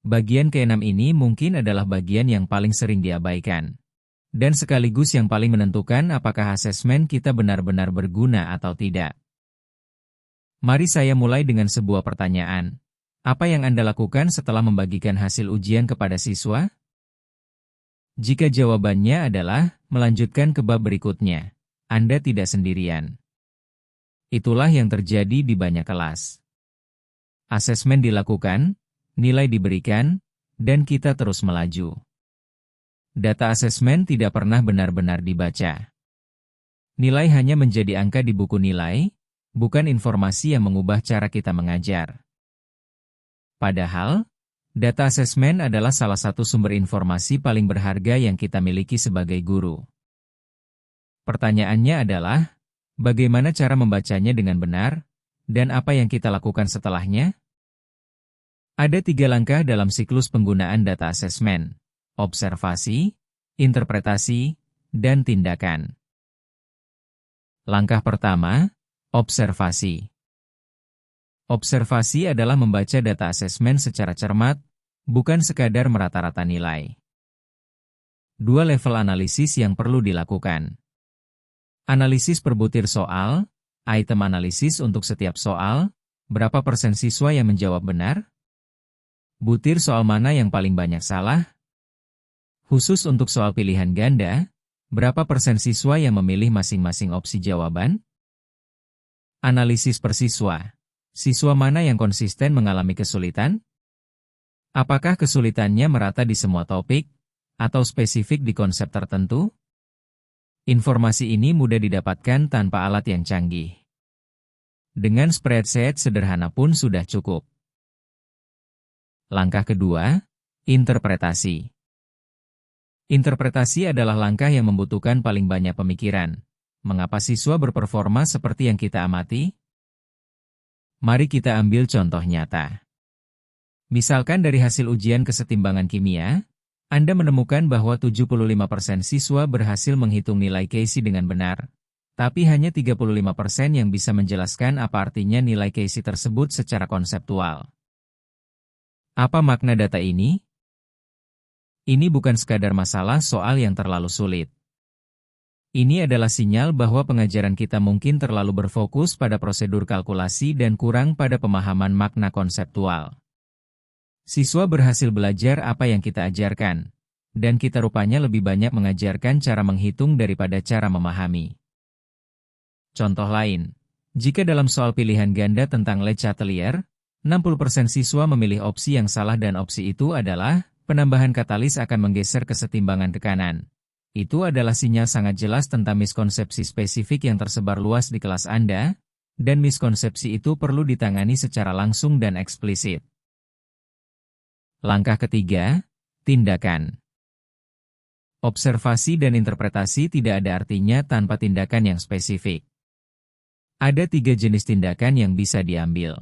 Bagian ke-6 ini mungkin adalah bagian yang paling sering diabaikan, dan sekaligus yang paling menentukan apakah asesmen kita benar-benar berguna atau tidak. Mari saya mulai dengan sebuah pertanyaan. Apa yang Anda lakukan setelah membagikan hasil ujian kepada siswa? Jika jawabannya adalah melanjutkan ke bab berikutnya, Anda tidak sendirian. Itulah yang terjadi di banyak kelas. Asesmen dilakukan, nilai diberikan, dan kita terus melaju. Data asesmen tidak pernah benar-benar dibaca. Nilai hanya menjadi angka di buku nilai, bukan informasi yang mengubah cara kita mengajar. Padahal, data asesmen adalah salah satu sumber informasi paling berharga yang kita miliki sebagai guru. Pertanyaannya adalah, bagaimana cara membacanya dengan benar, dan apa yang kita lakukan setelahnya? Ada 3 langkah dalam siklus penggunaan data asesmen: observasi, interpretasi, dan tindakan. Langkah pertama, observasi. Observasi adalah membaca data asesmen secara cermat, bukan sekadar merata-rata nilai. 2 level analisis yang perlu dilakukan. Analisis per butir soal, Item analisis untuk setiap soal, berapa persen siswa yang menjawab benar? Butir soal mana yang paling banyak salah? Khusus untuk soal pilihan ganda, berapa persen siswa yang memilih masing-masing opsi jawaban? Analisis per siswa. Siswa mana yang konsisten mengalami kesulitan? Apakah kesulitannya merata di semua topik, atau spesifik di konsep tertentu? Informasi ini mudah didapatkan tanpa alat yang canggih. Dengan spreadsheet sederhana pun sudah cukup. Langkah kedua, interpretasi. Interpretasi adalah langkah yang membutuhkan paling banyak pemikiran. Mengapa siswa berperforma seperti yang kita amati? Mari kita ambil contoh nyata. Misalkan dari hasil ujian kesetimbangan kimia, Anda menemukan bahwa 75% siswa berhasil menghitung nilai Casey dengan benar, tapi hanya 35% yang bisa menjelaskan apa artinya nilai Casey tersebut secara konseptual. Apa makna data ini? Ini bukan sekadar masalah soal yang terlalu sulit. Ini adalah sinyal bahwa pengajaran kita mungkin terlalu berfokus pada prosedur kalkulasi dan kurang pada pemahaman makna konseptual. Siswa berhasil belajar apa yang kita ajarkan, dan kita rupanya lebih banyak mengajarkan cara menghitung daripada cara memahami. Contoh lain, jika dalam soal pilihan ganda tentang Le Chatelier, 60% siswa memilih opsi yang salah dan opsi itu adalah penambahan katalis akan menggeser kesetimbangan ke kanan. Itu adalah sinyal sangat jelas tentang miskonsepsi spesifik yang tersebar luas di kelas Anda, dan miskonsepsi itu perlu ditangani secara langsung dan eksplisit. Langkah ketiga, tindakan. Observasi dan interpretasi tidak ada artinya tanpa tindakan yang spesifik. Ada 3 jenis tindakan yang bisa diambil.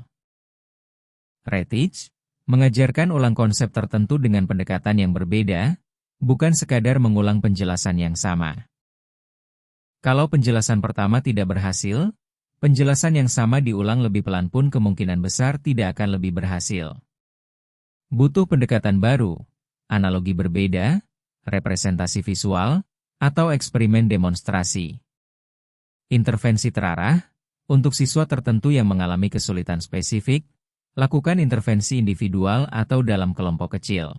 Reteach, mengajarkan ulang konsep tertentu dengan pendekatan yang berbeda, bukan sekadar mengulang penjelasan yang sama. Kalau penjelasan pertama tidak berhasil, penjelasan yang sama diulang lebih pelan pun kemungkinan besar tidak akan lebih berhasil. Butuh pendekatan baru, analogi berbeda, representasi visual, atau eksperimen demonstrasi. Intervensi terarah, untuk siswa tertentu yang mengalami kesulitan spesifik, lakukan intervensi individual atau dalam kelompok kecil.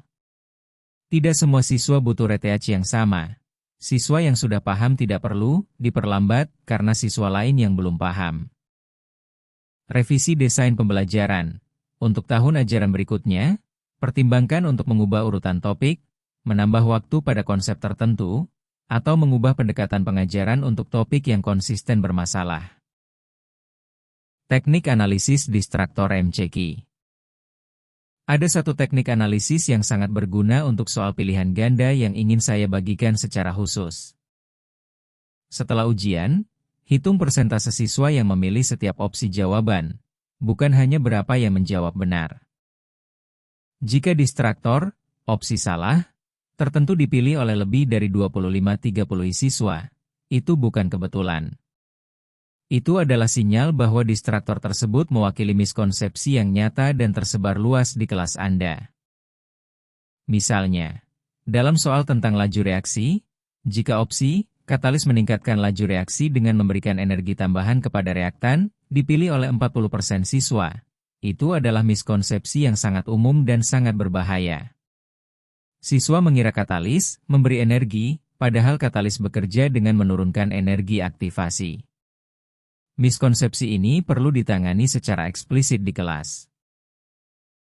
Tidak semua siswa butuh reteach yang sama. Siswa yang sudah paham tidak perlu diperlambat karena siswa lain yang belum paham. Revisi desain pembelajaran. Untuk tahun ajaran berikutnya, pertimbangkan untuk mengubah urutan topik, menambah waktu pada konsep tertentu, atau mengubah pendekatan pengajaran untuk topik yang konsisten bermasalah. Teknik analisis distraktor MCQ. Ada satu teknik analisis yang sangat berguna untuk soal pilihan ganda yang ingin saya bagikan secara khusus. Setelah ujian, hitung persentase siswa yang memilih setiap opsi jawaban, bukan hanya berapa yang menjawab benar. Jika distraktor, opsi salah, tertentu dipilih oleh lebih dari 25-30 siswa, itu bukan kebetulan. Itu adalah sinyal bahwa distraktor tersebut mewakili miskonsepsi yang nyata dan tersebar luas di kelas Anda. Misalnya, dalam soal tentang laju reaksi, jika opsi, katalis meningkatkan laju reaksi dengan memberikan energi tambahan kepada reaktan, dipilih oleh 40% siswa, itu adalah miskonsepsi yang sangat umum dan sangat berbahaya. Siswa mengira katalis memberi energi, padahal katalis bekerja dengan menurunkan energi aktivasi. Miskonsepsi ini perlu ditangani secara eksplisit di kelas.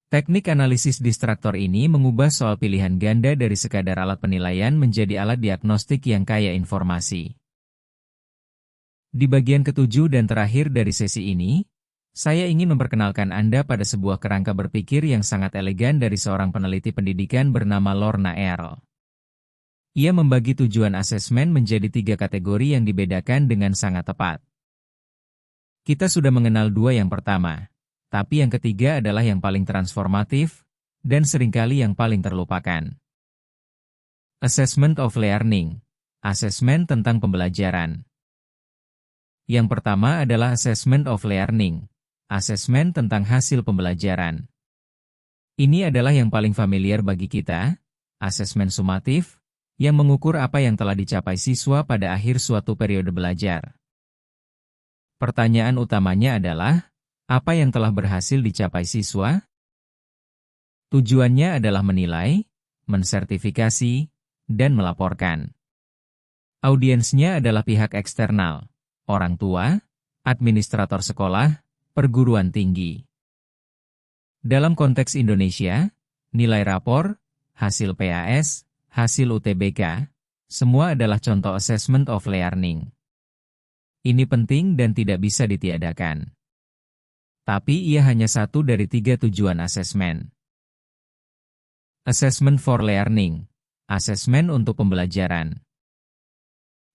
Teknik analisis distraktor ini mengubah soal pilihan ganda dari sekadar alat penilaian menjadi alat diagnostik yang kaya informasi. Di bagian ketujuh dan terakhir dari sesi ini, saya ingin memperkenalkan Anda pada sebuah kerangka berpikir yang sangat elegan dari seorang peneliti pendidikan bernama Lorna Earle. Ia membagi tujuan asesmen menjadi 3 kategori yang dibedakan dengan sangat tepat. Kita sudah mengenal 2 yang pertama, tapi yang ketiga adalah yang paling transformatif, dan seringkali yang paling terlupakan. Assessment of Learning, asesmen tentang pembelajaran. Yang pertama adalah Assessment of Learning, asesmen tentang hasil pembelajaran. Ini adalah yang paling familiar bagi kita, asesmen sumatif, yang mengukur apa yang telah dicapai siswa pada akhir suatu periode belajar. Pertanyaan utamanya adalah, apa yang telah berhasil dicapai siswa? Tujuannya adalah menilai, mensertifikasi, dan melaporkan. Audiensnya adalah pihak eksternal, orang tua, administrator sekolah, perguruan tinggi. Dalam konteks Indonesia, nilai rapor, hasil PAS, hasil UTBK, semua adalah contoh assessment of learning. Ini penting dan tidak bisa ditiadakan. Tapi ia hanya satu dari 3 tujuan asesmen. Assessment for learning, asesmen untuk pembelajaran.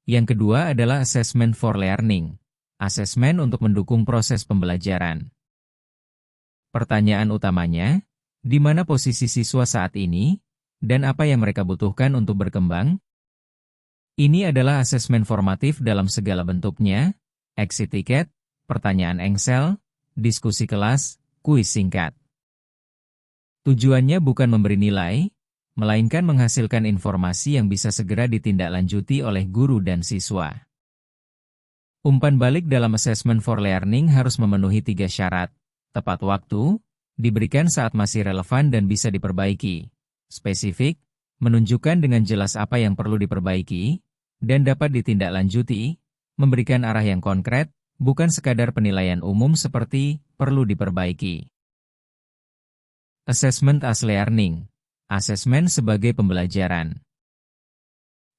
Yang kedua adalah assessment for learning, asesmen untuk mendukung proses pembelajaran. Pertanyaan utamanya, di mana posisi siswa saat ini, dan apa yang mereka butuhkan untuk berkembang? Ini adalah asesmen formatif dalam segala bentuknya, exit ticket, pertanyaan Excel, diskusi kelas, kuis singkat. Tujuannya bukan memberi nilai, melainkan menghasilkan informasi yang bisa segera ditindaklanjuti oleh guru dan siswa. Umpan balik dalam assessment for learning harus memenuhi 3 syarat. Tepat waktu, diberikan saat masih relevan dan bisa diperbaiki. Spesifik, menunjukkan dengan jelas apa yang perlu diperbaiki, dan dapat ditindaklanjuti, memberikan arah yang konkret, bukan sekadar penilaian umum seperti perlu diperbaiki. Assessment as learning, asesmen sebagai pembelajaran.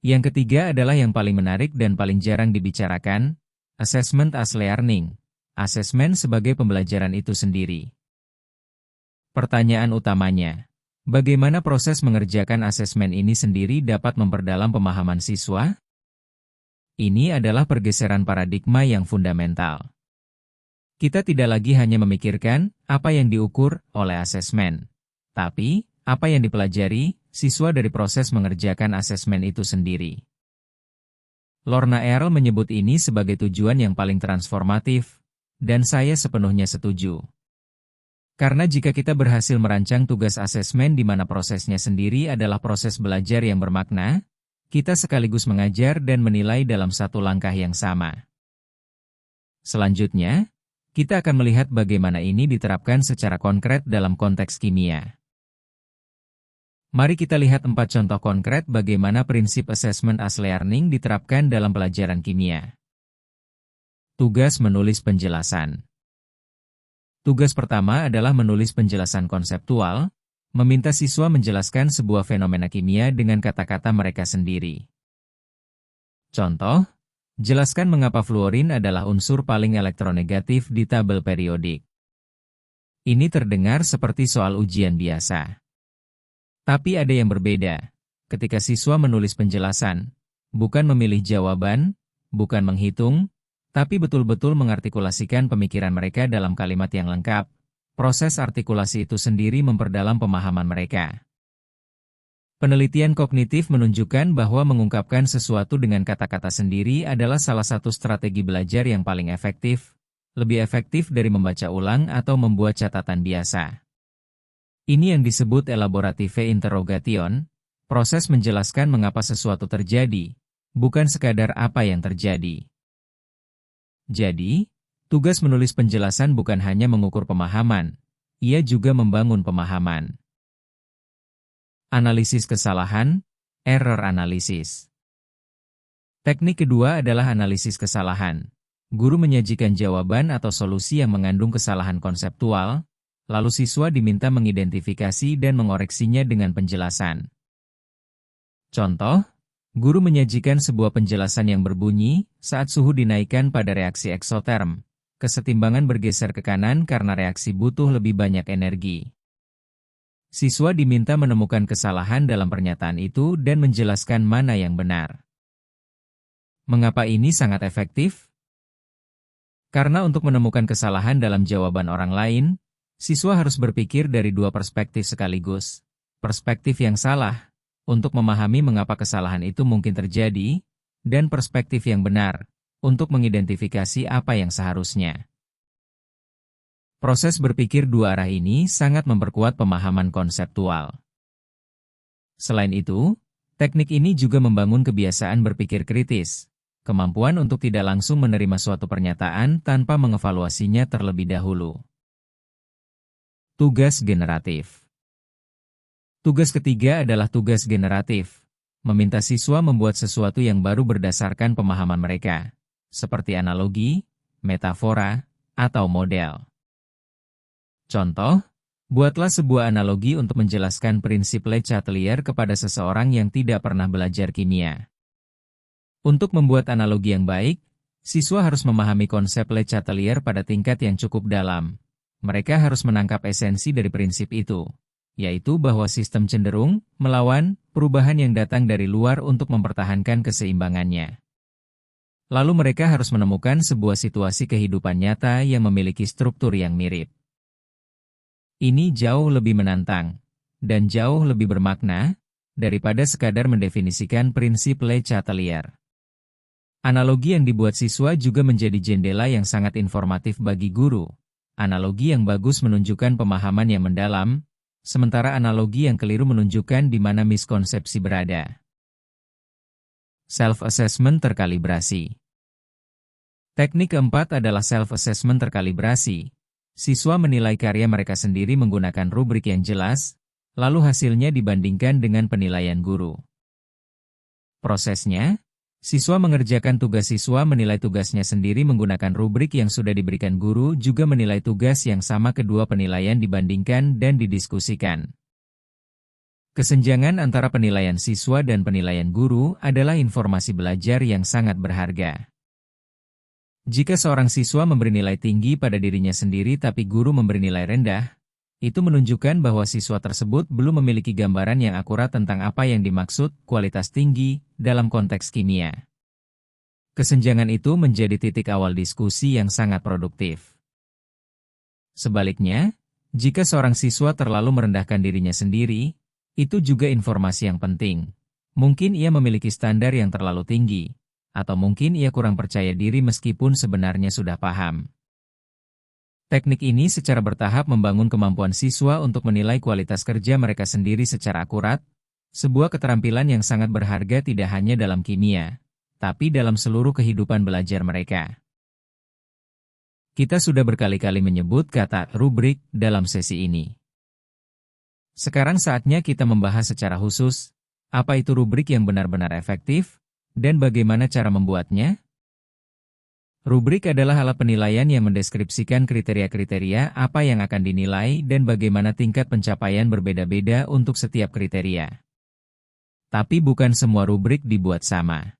Yang ketiga adalah yang paling menarik dan paling jarang dibicarakan, assessment as learning, asesmen sebagai pembelajaran itu sendiri. Pertanyaan utamanya, bagaimana proses mengerjakan asesmen ini sendiri dapat memperdalam pemahaman siswa? Ini adalah pergeseran paradigma yang fundamental. Kita tidak lagi hanya memikirkan apa yang diukur oleh asesmen, tapi apa yang dipelajari siswa dari proses mengerjakan asesmen itu sendiri. Lorna Earle menyebut ini sebagai tujuan yang paling transformatif, dan saya sepenuhnya setuju. Karena jika kita berhasil merancang tugas asesmen di mana prosesnya sendiri adalah proses belajar yang bermakna, kita sekaligus mengajar dan menilai dalam satu langkah yang sama. Selanjutnya, kita akan melihat bagaimana ini diterapkan secara konkret dalam konteks kimia. Mari kita lihat 4 contoh konkret bagaimana prinsip assessment as learning diterapkan dalam pelajaran kimia. Tugas menulis penjelasan. Tugas pertama adalah menulis penjelasan konseptual, meminta siswa menjelaskan sebuah fenomena kimia dengan kata-kata mereka sendiri. Contoh, jelaskan mengapa fluorin adalah unsur paling elektronegatif di tabel periodik. Ini terdengar seperti soal ujian biasa. Tapi ada yang berbeda. Ketika siswa menulis penjelasan, bukan memilih jawaban, bukan menghitung, tapi betul-betul mengartikulasikan pemikiran mereka dalam kalimat yang lengkap, proses artikulasi itu sendiri memperdalam pemahaman mereka. Penelitian kognitif menunjukkan bahwa mengungkapkan sesuatu dengan kata-kata sendiri adalah salah satu strategi belajar yang paling efektif, lebih efektif dari membaca ulang atau membuat catatan biasa. Ini yang disebut elaborative interrogation, proses menjelaskan mengapa sesuatu terjadi, bukan sekadar apa yang terjadi. Jadi, tugas menulis penjelasan bukan hanya mengukur pemahaman, ia juga membangun pemahaman. Analisis kesalahan, error analysis. Teknik kedua adalah analisis kesalahan. Guru menyajikan jawaban atau solusi yang mengandung kesalahan konseptual, lalu siswa diminta mengidentifikasi dan mengoreksinya dengan penjelasan. Contoh, guru menyajikan sebuah penjelasan yang berbunyi, saat suhu dinaikkan pada reaksi eksoterm, kesetimbangan bergeser ke kanan karena reaksi butuh lebih banyak energi. Siswa diminta menemukan kesalahan dalam pernyataan itu dan menjelaskan mana yang benar. Mengapa ini sangat efektif? Karena untuk menemukan kesalahan dalam jawaban orang lain, siswa harus berpikir dari 2 perspektif sekaligus. Perspektif yang salah, untuk memahami mengapa kesalahan itu mungkin terjadi, dan perspektif yang benar, untuk mengidentifikasi apa yang seharusnya. Proses berpikir 2 arah ini sangat memperkuat pemahaman konseptual. Selain itu, teknik ini juga membangun kebiasaan berpikir kritis, kemampuan untuk tidak langsung menerima suatu pernyataan tanpa mengevaluasinya terlebih dahulu. Tugas generatif. Tugas ketiga adalah tugas generatif, meminta siswa membuat sesuatu yang baru berdasarkan pemahaman mereka, seperti analogi, metafora, atau model. Contoh, buatlah sebuah analogi untuk menjelaskan prinsip Le Chatelier kepada seseorang yang tidak pernah belajar kimia. Untuk membuat analogi yang baik, siswa harus memahami konsep Le Chatelier pada tingkat yang cukup dalam. Mereka harus menangkap esensi dari prinsip itu, yaitu bahwa sistem cenderung melawan perubahan yang datang dari luar untuk mempertahankan keseimbangannya. Lalu mereka harus menemukan sebuah situasi kehidupan nyata yang memiliki struktur yang mirip. Ini jauh lebih menantang, dan jauh lebih bermakna, daripada sekadar mendefinisikan prinsip Le Chatelier. Analogi yang dibuat siswa juga menjadi jendela yang sangat informatif bagi guru. Analogi yang bagus menunjukkan pemahaman yang mendalam, sementara analogi yang keliru menunjukkan di mana miskonsepsi berada. Self-assessment terkalibrasi. Teknik keempat adalah self-assessment terkalibrasi. Siswa menilai karya mereka sendiri menggunakan rubrik yang jelas, lalu hasilnya dibandingkan dengan penilaian guru. Prosesnya, siswa mengerjakan tugas, siswa menilai tugasnya sendiri menggunakan rubrik yang sudah diberikan guru, juga menilai tugas yang sama, kedua penilaian dibandingkan dan didiskusikan. Kesenjangan antara penilaian siswa dan penilaian guru adalah informasi belajar yang sangat berharga. Jika seorang siswa memberi nilai tinggi pada dirinya sendiri tapi guru memberi nilai rendah, itu menunjukkan bahwa siswa tersebut belum memiliki gambaran yang akurat tentang apa yang dimaksud kualitas tinggi dalam konteks kimia. Kesenjangan itu menjadi titik awal diskusi yang sangat produktif. Sebaliknya, jika seorang siswa terlalu merendahkan dirinya sendiri, itu juga informasi yang penting. Mungkin ia memiliki standar yang terlalu tinggi, atau mungkin ia kurang percaya diri meskipun sebenarnya sudah paham. Teknik ini secara bertahap membangun kemampuan siswa untuk menilai kualitas kerja mereka sendiri secara akurat, sebuah keterampilan yang sangat berharga tidak hanya dalam kimia, tapi dalam seluruh kehidupan belajar mereka. Kita sudah berkali-kali menyebut kata rubrik dalam sesi ini. Sekarang saatnya kita membahas secara khusus, apa itu rubrik yang benar-benar efektif, dan bagaimana cara membuatnya. Rubrik adalah alat penilaian yang mendeskripsikan kriteria-kriteria apa yang akan dinilai dan bagaimana tingkat pencapaian berbeda-beda untuk setiap kriteria. Tapi bukan semua rubrik dibuat sama.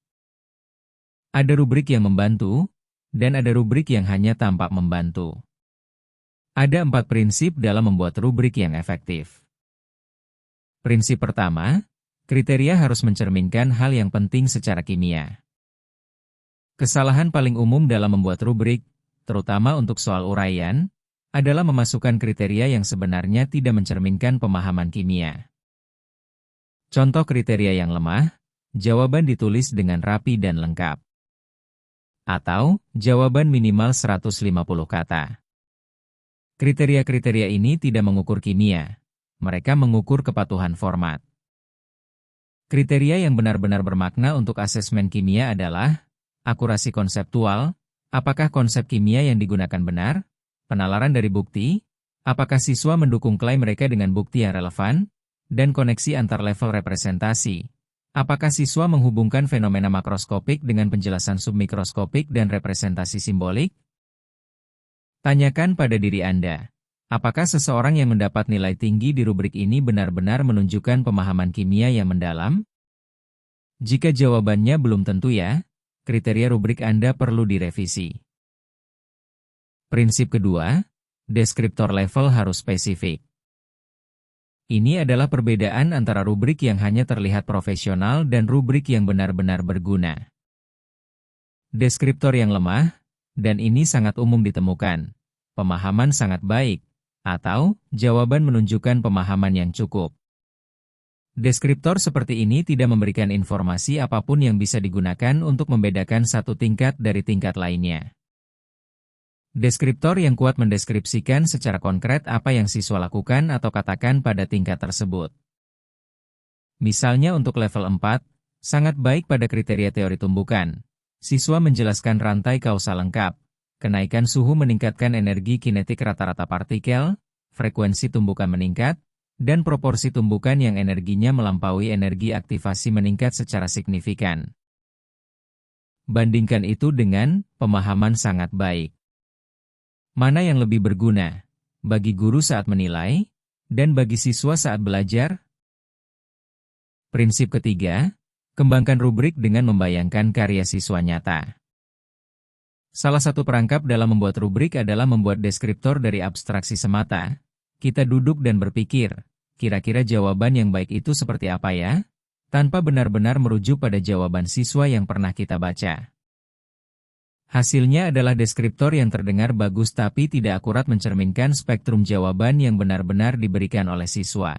Ada rubrik yang membantu, dan ada rubrik yang hanya tampak membantu. Ada 4 prinsip dalam membuat rubrik yang efektif. Prinsip pertama, kriteria harus mencerminkan hal yang penting secara kimia. Kesalahan paling umum dalam membuat rubrik, terutama untuk soal uraian, adalah memasukkan kriteria yang sebenarnya tidak mencerminkan pemahaman kimia. Contoh kriteria yang lemah, jawaban ditulis dengan rapi dan lengkap. Atau, jawaban minimal 150 kata. Kriteria-kriteria ini tidak mengukur kimia, mereka mengukur kepatuhan format. Kriteria yang benar-benar bermakna untuk asesmen kimia adalah akurasi konseptual, apakah konsep kimia yang digunakan benar, penalaran dari bukti, apakah siswa mendukung klaim mereka dengan bukti yang relevan, dan koneksi antar level representasi, apakah siswa menghubungkan fenomena makroskopik dengan penjelasan submikroskopik dan representasi simbolik. Tanyakan pada diri Anda, apakah seseorang yang mendapat nilai tinggi di rubrik ini benar-benar menunjukkan pemahaman kimia yang mendalam? Jika jawabannya belum tentu ya, kriteria rubrik Anda perlu direvisi. Prinsip kedua, deskriptor level harus spesifik. Ini adalah perbedaan antara rubrik yang hanya terlihat profesional dan rubrik yang benar-benar berguna. Deskriptor yang lemah, dan ini sangat umum ditemukan, pemahaman sangat baik, atau jawaban menunjukkan pemahaman yang cukup. Deskriptor seperti ini tidak memberikan informasi apapun yang bisa digunakan untuk membedakan satu tingkat dari tingkat lainnya. Deskriptor yang kuat mendeskripsikan secara konkret apa yang siswa lakukan atau katakan pada tingkat tersebut. Misalnya untuk level 4, sangat baik pada kriteria teori tumbukan. Siswa menjelaskan rantai kausal lengkap. Kenaikan suhu meningkatkan energi kinetik rata-rata partikel, frekuensi tumbukan meningkat, dan proporsi tumbukan yang energinya melampaui energi aktivasi meningkat secara signifikan. Bandingkan itu dengan pemahaman sangat baik. Mana yang lebih berguna bagi guru saat menilai dan bagi siswa saat belajar? Prinsip ketiga, kembangkan rubrik dengan membayangkan karya siswa nyata. Salah satu perangkap dalam membuat rubrik adalah membuat deskriptor dari abstraksi semata. Kita duduk dan berpikir, kira-kira jawaban yang baik itu seperti apa ya? Tanpa benar-benar merujuk pada jawaban siswa yang pernah kita baca. Hasilnya adalah deskriptor yang terdengar bagus tapi tidak akurat mencerminkan spektrum jawaban yang benar-benar diberikan oleh siswa.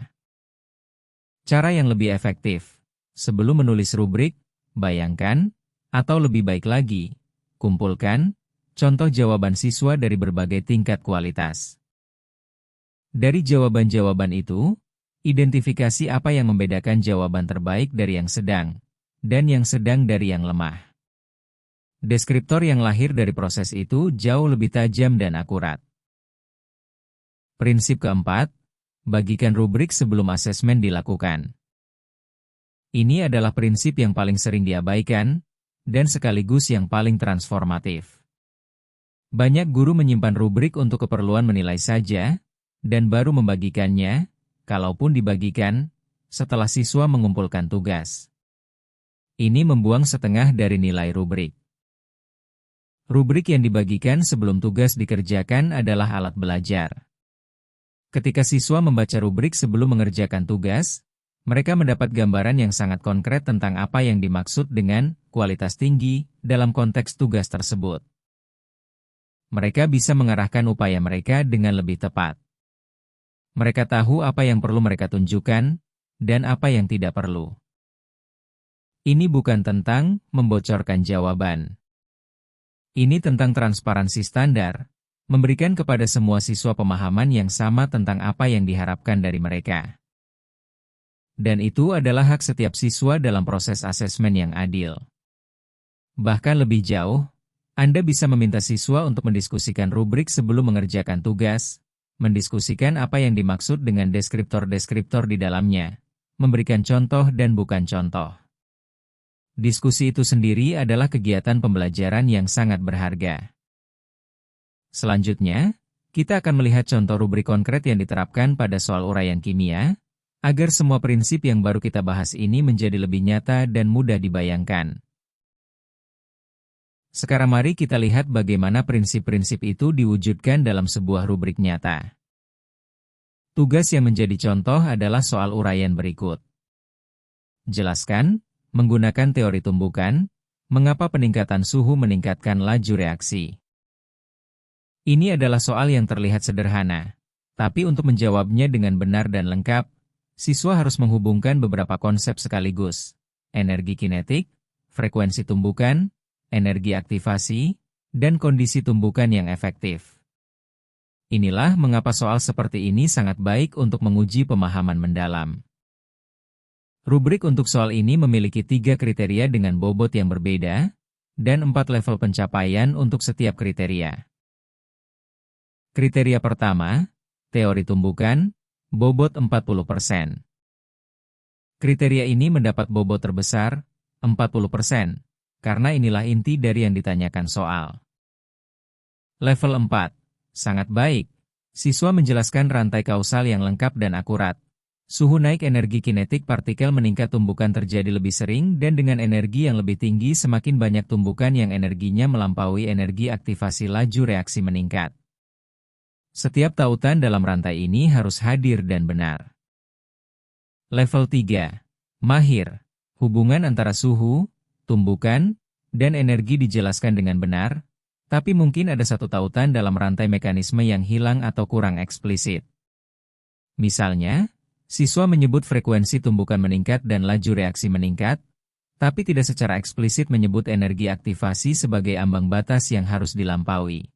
Cara yang lebih efektif. Sebelum menulis rubrik, bayangkan, atau lebih baik lagi, kumpulkan contoh jawaban siswa dari berbagai tingkat kualitas. Dari jawaban-jawaban itu, identifikasi apa yang membedakan jawaban terbaik dari yang sedang, dan yang sedang dari yang lemah. Deskriptor yang lahir dari proses itu jauh lebih tajam dan akurat. Prinsip keempat, bagikan rubrik sebelum asesmen dilakukan. Ini adalah prinsip yang paling sering diabaikan, dan sekaligus yang paling transformatif. Banyak guru menyimpan rubrik untuk keperluan menilai saja, dan baru membagikannya, kalaupun dibagikan, setelah siswa mengumpulkan tugas. Ini membuang setengah dari nilai rubrik. Rubrik yang dibagikan sebelum tugas dikerjakan adalah alat belajar. Ketika siswa membaca rubrik sebelum mengerjakan tugas, mereka mendapat gambaran yang sangat konkret tentang apa yang dimaksud dengan kualitas tinggi dalam konteks tugas tersebut. Mereka bisa mengarahkan upaya mereka dengan lebih tepat. Mereka tahu apa yang perlu mereka tunjukkan, dan apa yang tidak perlu. Ini bukan tentang membocorkan jawaban. Ini tentang transparansi standar, memberikan kepada semua siswa pemahaman yang sama tentang apa yang diharapkan dari mereka. Dan itu adalah hak setiap siswa dalam proses asesmen yang adil. Bahkan lebih jauh, Anda bisa meminta siswa untuk mendiskusikan rubrik sebelum mengerjakan tugas, mendiskusikan apa yang dimaksud dengan deskriptor-deskriptor di dalamnya, memberikan contoh dan bukan contoh. Diskusi itu sendiri adalah kegiatan pembelajaran yang sangat berharga. Selanjutnya, kita akan melihat contoh rubrik konkret yang diterapkan pada soal uraian kimia, agar semua prinsip yang baru kita bahas ini menjadi lebih nyata dan mudah dibayangkan. Sekarang mari kita lihat bagaimana prinsip-prinsip itu diwujudkan dalam sebuah rubrik nyata. Tugas yang menjadi contoh adalah soal uraian berikut. Jelaskan, menggunakan teori tumbukan, mengapa peningkatan suhu meningkatkan laju reaksi. Ini adalah soal yang terlihat sederhana, tapi untuk menjawabnya dengan benar dan lengkap, siswa harus menghubungkan beberapa konsep sekaligus, energi kinetik, frekuensi tumbukan, energi aktivasi, dan kondisi tumbukan yang efektif. Inilah mengapa soal seperti ini sangat baik untuk menguji pemahaman mendalam. Rubrik untuk soal ini memiliki 3 kriteria dengan bobot yang berbeda, dan 4 level pencapaian untuk setiap kriteria. Kriteria pertama, teori tumbukan, bobot 40%. Kriteria ini mendapat bobot terbesar, 40%, karena inilah inti dari yang ditanyakan soal. Level 4, sangat baik. Siswa menjelaskan rantai kausal yang lengkap dan akurat. Suhu naik energi kinetik partikel meningkat tumbukan terjadi lebih sering dan dengan energi yang lebih tinggi semakin banyak tumbukan yang energinya melampaui energi aktivasi laju reaksi meningkat. Setiap tautan dalam rantai ini harus hadir dan benar. Level 3, mahir. Hubungan antara suhu, tumbukan, dan energi dijelaskan dengan benar, tapi mungkin ada satu tautan dalam rantai mekanisme yang hilang atau kurang eksplisit. Misalnya, siswa menyebut frekuensi tumbukan meningkat dan laju reaksi meningkat, tapi tidak secara eksplisit menyebut energi aktivasi sebagai ambang batas yang harus dilampaui.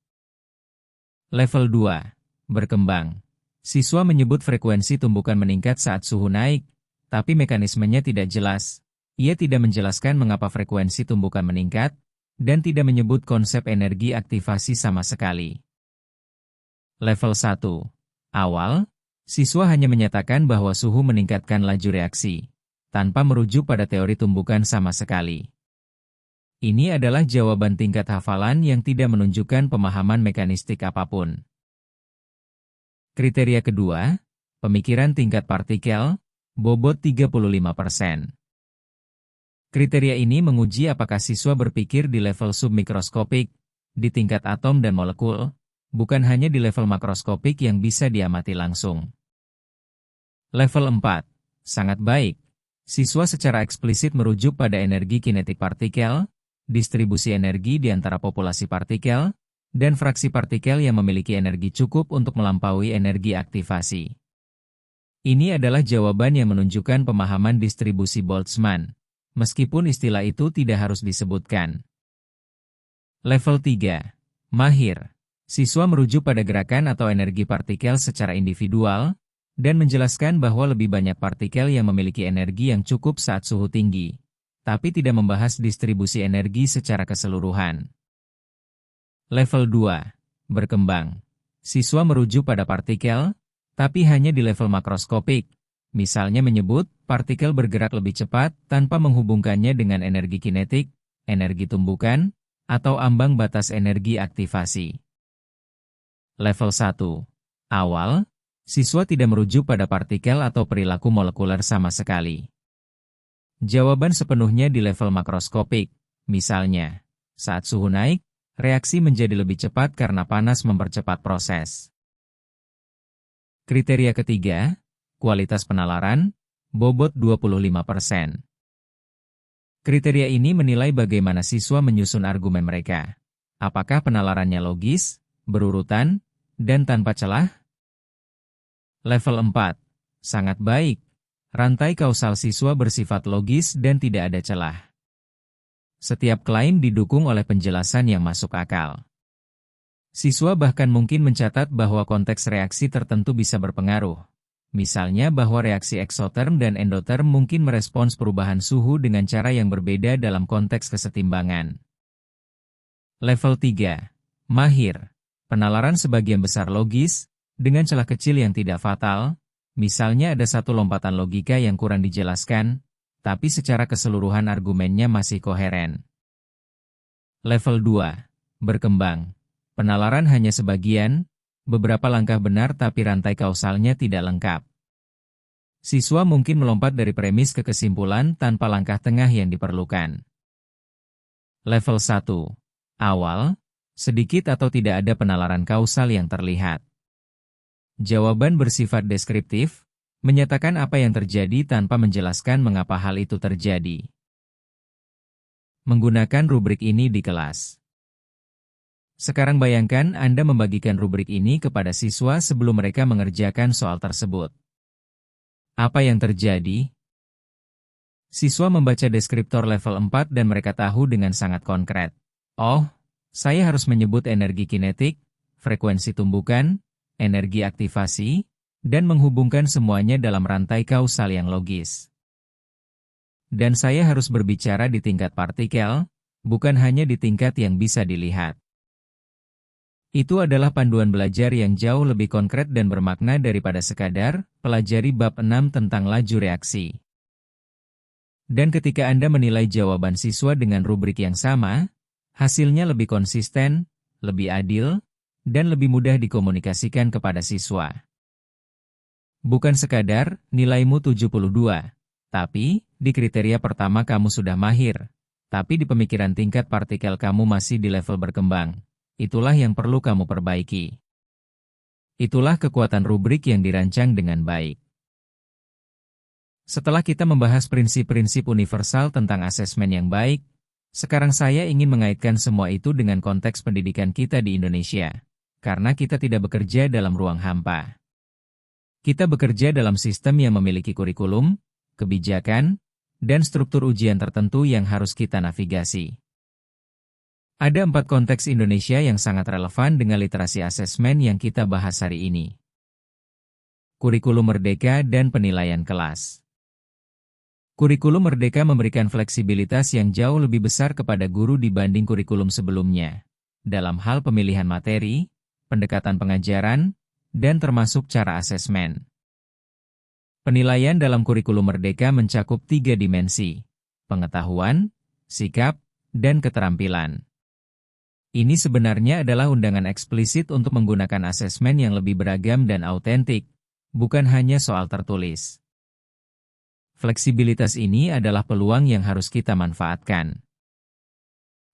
Level 2, berkembang. Siswa menyebut frekuensi tumbukan meningkat saat suhu naik, tapi mekanismenya tidak jelas. Ia tidak menjelaskan mengapa frekuensi tumbukan meningkat, dan tidak menyebut konsep energi aktivasi sama sekali. Level 1. Awal, siswa hanya menyatakan bahwa suhu meningkatkan laju reaksi, tanpa merujuk pada teori tumbukan sama sekali. Ini adalah jawaban tingkat hafalan yang tidak menunjukkan pemahaman mekanistik apapun. Kriteria kedua, pemikiran tingkat partikel, bobot 35%. Kriteria ini menguji apakah siswa berpikir di level submikroskopik, di tingkat atom dan molekul, bukan hanya di level makroskopik yang bisa diamati langsung. Level 4. Sangat baik. Siswa secara eksplisit merujuk pada energi kinetik partikel, distribusi energi di antara populasi partikel, dan fraksi partikel yang memiliki energi cukup untuk melampaui energi aktivasi. Ini adalah jawaban yang menunjukkan pemahaman distribusi Boltzmann, meskipun istilah itu tidak harus disebutkan. Level 3. Mahir. Siswa merujuk pada gerakan atau energi partikel secara individual, dan menjelaskan bahwa lebih banyak partikel yang memiliki energi yang cukup saat suhu tinggi, tapi tidak membahas distribusi energi secara keseluruhan. Level 2. Berkembang. Siswa merujuk pada partikel, tapi hanya di level makroskopik, misalnya menyebut partikel bergerak lebih cepat tanpa menghubungkannya dengan energi kinetik, energi tumbukan, atau ambang batas energi aktivasi. Level 1. Awal, siswa tidak merujuk pada partikel atau perilaku molekuler sama sekali. Jawaban sepenuhnya di level makroskopik, misalnya, saat suhu naik, reaksi menjadi lebih cepat karena panas mempercepat proses. Kriteria ketiga, kualitas penalaran, bobot 25%. Kriteria ini menilai bagaimana siswa menyusun argumen mereka. Apakah penalarannya logis, berurutan, dan tanpa celah? Level 4. Sangat baik. Rantai kausal siswa bersifat logis dan tidak ada celah. Setiap klaim didukung oleh penjelasan yang masuk akal. Siswa bahkan mungkin mencatat bahwa konteks reaksi tertentu bisa berpengaruh. Misalnya bahwa reaksi eksoterm dan endoterm mungkin merespons perubahan suhu dengan cara yang berbeda dalam konteks kesetimbangan. Level 3. Mahir. Penalaran sebagian besar logis, dengan celah kecil yang tidak fatal, misalnya ada satu lompatan logika yang kurang dijelaskan, tapi secara keseluruhan argumennya masih koheren. Level 2. Berkembang. Penalaran hanya sebagian, beberapa langkah benar tapi rantai kausalnya tidak lengkap. Siswa mungkin melompat dari premis ke kesimpulan tanpa langkah tengah yang diperlukan. Level 1. Awal, sedikit atau tidak ada penalaran kausal yang terlihat. Jawaban bersifat deskriptif, menyatakan apa yang terjadi tanpa menjelaskan mengapa hal itu terjadi. Menggunakan rubrik ini di kelas. Sekarang bayangkan Anda membagikan rubrik ini kepada siswa sebelum mereka mengerjakan soal tersebut. Apa yang terjadi? Siswa membaca deskriptor level 4 dan mereka tahu dengan sangat konkret. Oh, saya harus menyebut energi kinetik, frekuensi tumbukan, energi aktivasi, dan menghubungkan semuanya dalam rantai kausal yang logis. Dan saya harus berbicara di tingkat partikel, bukan hanya di tingkat yang bisa dilihat. Itu adalah panduan belajar yang jauh lebih konkret dan bermakna daripada sekadar pelajari bab 6 tentang laju reaksi. Dan ketika Anda menilai jawaban siswa dengan rubrik yang sama, hasilnya lebih konsisten, lebih adil, dan lebih mudah dikomunikasikan kepada siswa. Bukan sekadar nilaimu 72, tapi di kriteria pertama kamu sudah mahir, tapi di pemikiran tingkat partikel kamu masih di level berkembang. Itulah yang perlu kamu perbaiki. Itulah kekuatan rubrik yang dirancang dengan baik. Setelah kita membahas prinsip-prinsip universal tentang asesmen yang baik, sekarang saya ingin mengaitkan semua itu dengan konteks pendidikan kita di Indonesia, karena kita tidak bekerja dalam ruang hampa. Kita bekerja dalam sistem yang memiliki kurikulum, kebijakan, dan struktur ujian tertentu yang harus kita navigasi. Ada 4 konteks Indonesia yang sangat relevan dengan literasi asesmen yang kita bahas hari ini. Kurikulum merdeka dan penilaian kelas. Kurikulum Merdeka memberikan fleksibilitas yang jauh lebih besar kepada guru dibanding kurikulum sebelumnya, dalam hal pemilihan materi, pendekatan pengajaran, dan termasuk cara asesmen. Penilaian dalam kurikulum Merdeka mencakup 3 dimensi: pengetahuan, sikap, dan keterampilan. Ini sebenarnya adalah undangan eksplisit untuk menggunakan asesmen yang lebih beragam dan autentik, bukan hanya soal tertulis. Fleksibilitas ini adalah peluang yang harus kita manfaatkan.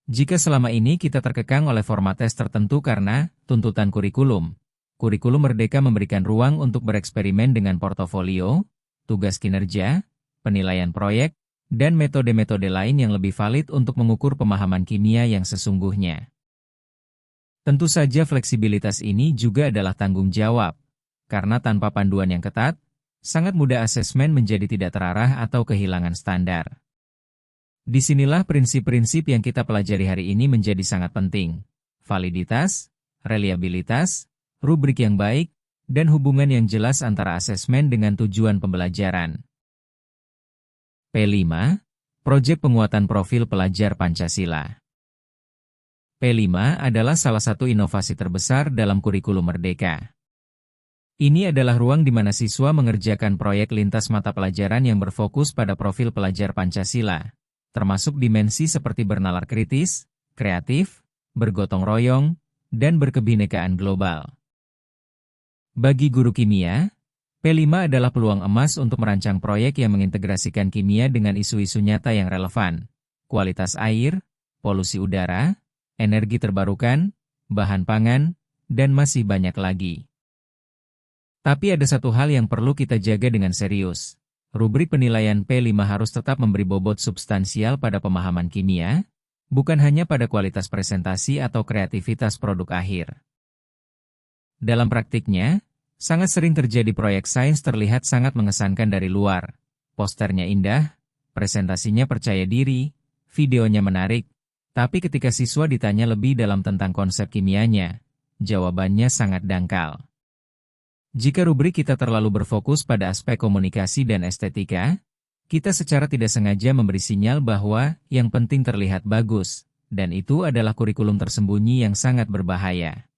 Jika selama ini kita terkekang oleh format tes tertentu karena tuntutan kurikulum, Kurikulum Merdeka memberikan ruang untuk bereksperimen dengan portofolio, tugas kinerja, penilaian proyek, dan metode-metode lain yang lebih valid untuk mengukur pemahaman kimia yang sesungguhnya. Tentu saja fleksibilitas ini juga adalah tanggung jawab, karena tanpa panduan yang ketat, sangat mudah asesmen menjadi tidak terarah atau kehilangan standar. Disinilah prinsip-prinsip yang kita pelajari hari ini menjadi sangat penting: validitas, reliabilitas, rubrik yang baik, dan hubungan yang jelas antara asesmen dengan tujuan pembelajaran. P5, Proyek Penguatan Profil Pelajar Pancasila. P5 adalah salah satu inovasi terbesar dalam kurikulum Merdeka. Ini adalah ruang di mana siswa mengerjakan proyek lintas mata pelajaran yang berfokus pada profil pelajar Pancasila, termasuk dimensi seperti bernalar kritis, kreatif, bergotong royong, dan berkebinekaan global. Bagi guru kimia, P5 adalah peluang emas untuk merancang proyek yang mengintegrasikan kimia dengan isu-isu nyata yang relevan: kualitas air, polusi udara, energi terbarukan, bahan pangan, dan masih banyak lagi. Tapi ada satu hal yang perlu kita jaga dengan serius. Rubrik penilaian P5 harus tetap memberi bobot substansial pada pemahaman kimia, bukan hanya pada kualitas presentasi atau kreativitas produk akhir. Dalam praktiknya, sangat sering terjadi proyek sains terlihat sangat mengesankan dari luar. Posternya indah, presentasinya percaya diri, videonya menarik, tapi ketika siswa ditanya lebih dalam tentang konsep kimianya, jawabannya sangat dangkal. Jika rubrik kita terlalu berfokus pada aspek komunikasi dan estetika, kita secara tidak sengaja memberi sinyal bahwa yang penting terlihat bagus, dan itu adalah kurikulum tersembunyi yang sangat berbahaya.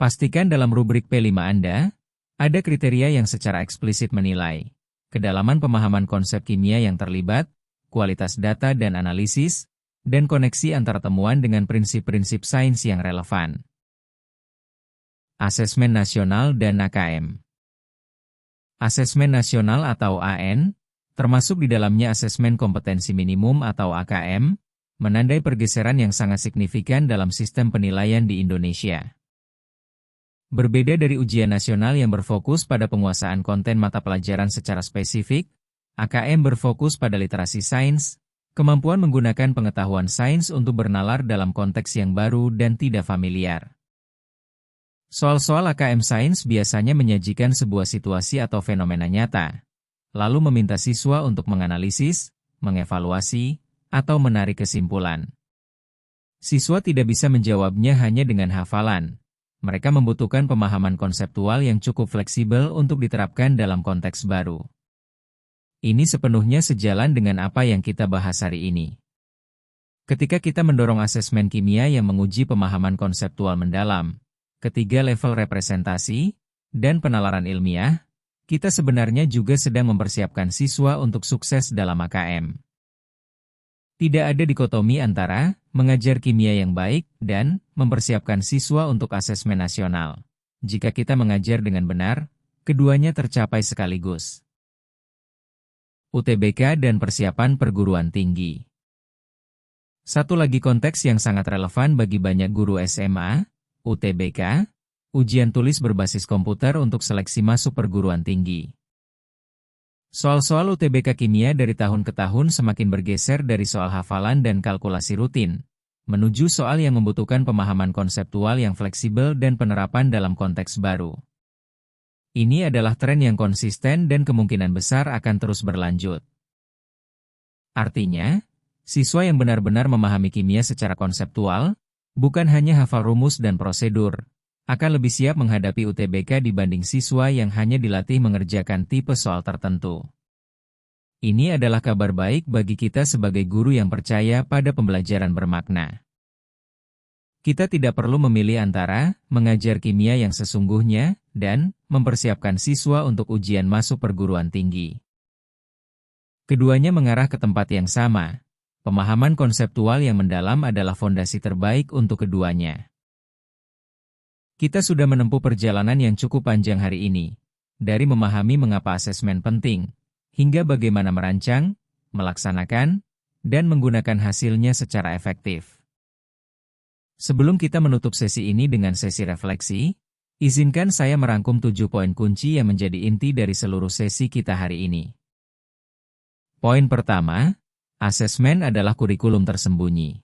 Pastikan dalam rubrik P5 Anda, ada kriteria yang secara eksplisit menilai kedalaman pemahaman konsep kimia yang terlibat, kualitas data dan analisis, dan koneksi antara temuan dengan prinsip-prinsip sains yang relevan. Asesmen Nasional dan AKM. Asesmen Nasional atau AN, termasuk di dalamnya Asesmen Kompetensi Minimum atau AKM, menandai pergeseran yang sangat signifikan dalam sistem penilaian di Indonesia. Berbeda dari ujian nasional yang berfokus pada penguasaan konten mata pelajaran secara spesifik, AKM berfokus pada literasi sains, kemampuan menggunakan pengetahuan sains untuk bernalar dalam konteks yang baru dan tidak familiar. Soal-soal AKM Sains biasanya menyajikan sebuah situasi atau fenomena nyata, lalu meminta siswa untuk menganalisis, mengevaluasi, atau menarik kesimpulan. Siswa tidak bisa menjawabnya hanya dengan hafalan. Mereka membutuhkan pemahaman konseptual yang cukup fleksibel untuk diterapkan dalam konteks baru. Ini sepenuhnya sejalan dengan apa yang kita bahas hari ini. Ketika kita mendorong asesmen kimia yang menguji pemahaman konseptual mendalam, ketiga level representasi, dan penalaran ilmiah, kita sebenarnya juga sedang mempersiapkan siswa untuk sukses dalam AKM. Tidak ada dikotomi antara mengajar kimia yang baik dan mempersiapkan siswa untuk asesmen nasional. Jika kita mengajar dengan benar, keduanya tercapai sekaligus. UTBK dan persiapan perguruan tinggi. Satu lagi konteks yang sangat relevan bagi banyak guru SMA, UTBK, ujian tulis berbasis komputer untuk seleksi masuk perguruan tinggi. Soal-soal UTBK kimia dari tahun ke tahun semakin bergeser dari soal hafalan dan kalkulasi rutin, menuju soal yang membutuhkan pemahaman konseptual yang fleksibel dan penerapan dalam konteks baru. Ini adalah tren yang konsisten dan kemungkinan besar akan terus berlanjut. Artinya, siswa yang benar-benar memahami kimia secara konseptual, bukan hanya hafal rumus dan prosedur, akan lebih siap menghadapi UTBK dibanding siswa yang hanya dilatih mengerjakan tipe soal tertentu. Ini adalah kabar baik bagi kita sebagai guru yang percaya pada pembelajaran bermakna. Kita tidak perlu memilih antara mengajar kimia yang sesungguhnya dan mempersiapkan siswa untuk ujian masuk perguruan tinggi. Keduanya mengarah ke tempat yang sama. Pemahaman konseptual yang mendalam adalah fondasi terbaik untuk keduanya. Kita sudah menempuh perjalanan yang cukup panjang hari ini, dari memahami mengapa asesmen penting, hingga bagaimana merancang, melaksanakan, dan menggunakan hasilnya secara efektif. Sebelum kita menutup sesi ini dengan sesi refleksi, izinkan saya merangkum 7 poin kunci yang menjadi inti dari seluruh sesi kita hari ini. Poin pertama, asesmen adalah kurikulum tersembunyi.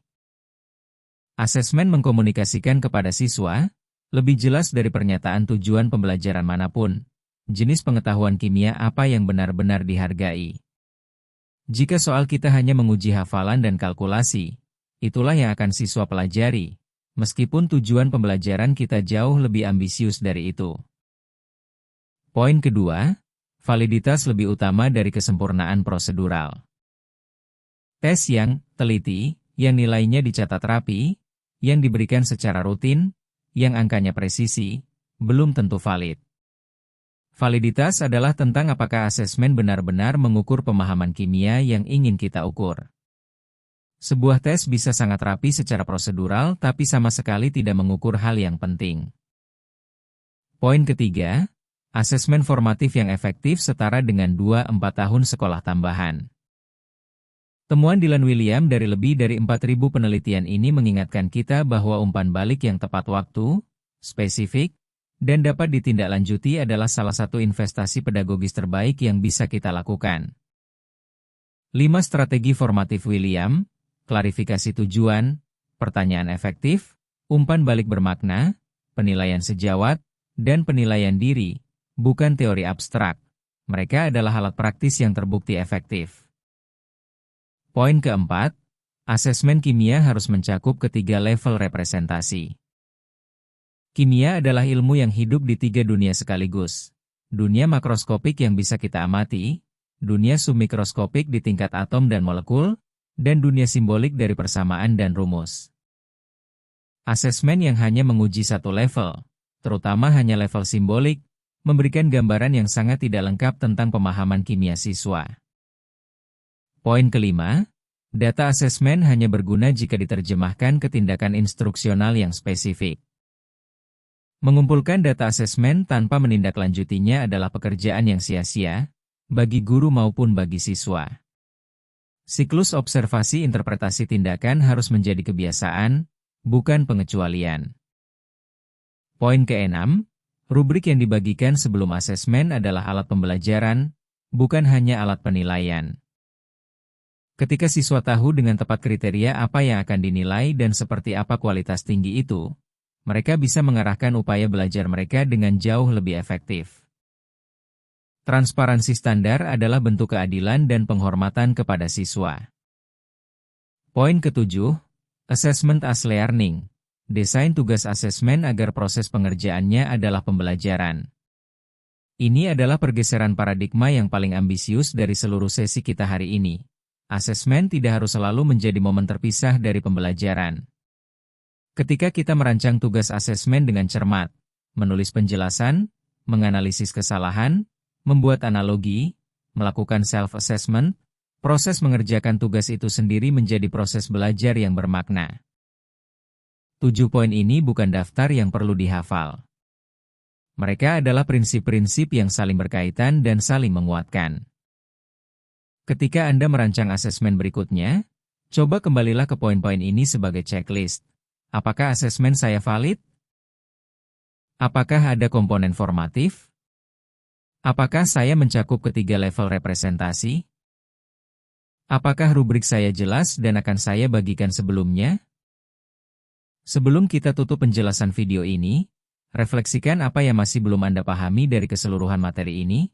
Asesmen mengkomunikasikan kepada siswa, lebih jelas dari pernyataan tujuan pembelajaran manapun, jenis pengetahuan kimia apa yang benar-benar dihargai. Jika soal kita hanya menguji hafalan dan kalkulasi, itulah yang akan siswa pelajari, meskipun tujuan pembelajaran kita jauh lebih ambisius dari itu. Poin kedua, validitas lebih utama dari kesempurnaan prosedural. Tes yang teliti, yang nilainya dicatat rapi, yang diberikan secara rutin, yang angkanya presisi, belum tentu valid. Validitas adalah tentang apakah asesmen benar-benar mengukur pemahaman kimia yang ingin kita ukur. Sebuah tes bisa sangat rapi secara prosedural tapi sama sekali tidak mengukur hal yang penting. Poin ketiga, asesmen formatif yang efektif setara dengan 2-4 tahun sekolah tambahan. Temuan Dylan William dari lebih dari 4.000 penelitian ini mengingatkan kita bahwa umpan balik yang tepat waktu, spesifik, dan dapat ditindaklanjuti adalah salah satu investasi pedagogis terbaik yang bisa kita lakukan. 5 strategi formatif William, klarifikasi tujuan, pertanyaan efektif, umpan balik bermakna, penilaian sejawat, dan penilaian diri, bukan teori abstrak. Mereka adalah alat praktis yang terbukti efektif. Poin keempat, asesmen kimia harus mencakup ketiga level representasi. Kimia adalah ilmu yang hidup di 3 dunia sekaligus. Dunia makroskopik yang bisa kita amati, dunia submikroskopik di tingkat atom dan molekul, dan dunia simbolik dari persamaan dan rumus. Asesmen yang hanya menguji satu level, terutama hanya level simbolik, memberikan gambaran yang sangat tidak lengkap tentang pemahaman kimia siswa. Poin kelima, data asesmen hanya berguna jika diterjemahkan ke tindakan instruksional yang spesifik. Mengumpulkan data asesmen tanpa menindaklanjutinya adalah pekerjaan yang sia-sia, bagi guru maupun bagi siswa. Siklus observasi interpretasi tindakan harus menjadi kebiasaan, bukan pengecualian. Poin keenam, rubrik yang dibagikan sebelum asesmen adalah alat pembelajaran, bukan hanya alat penilaian. Ketika siswa tahu dengan tepat kriteria apa yang akan dinilai dan seperti apa kualitas tinggi itu, mereka bisa mengarahkan upaya belajar mereka dengan jauh lebih efektif. Transparansi standar adalah bentuk keadilan dan penghormatan kepada siswa. Poin ketujuh, assessment as learning. Desain tugas asesmen agar proses pengerjaannya adalah pembelajaran. Ini adalah pergeseran paradigma yang paling ambisius dari seluruh sesi kita hari ini. Asesmen tidak harus selalu menjadi momen terpisah dari pembelajaran. Ketika kita merancang tugas asesmen dengan cermat, menulis penjelasan, menganalisis kesalahan, membuat analogi, melakukan self-assessment, proses mengerjakan tugas itu sendiri menjadi proses belajar yang bermakna. 7 poin ini bukan daftar yang perlu dihafal. Mereka adalah prinsip-prinsip yang saling berkaitan dan saling menguatkan. Ketika Anda merancang asesmen berikutnya, coba kembalilah ke poin-poin ini sebagai checklist. Apakah asesmen saya valid? Apakah ada komponen formatif? Apakah saya mencakup ketiga level representasi? Apakah rubrik saya jelas dan akan saya bagikan sebelumnya? Sebelum kita tutup penjelasan video ini, refleksikan apa yang masih belum Anda pahami dari keseluruhan materi ini,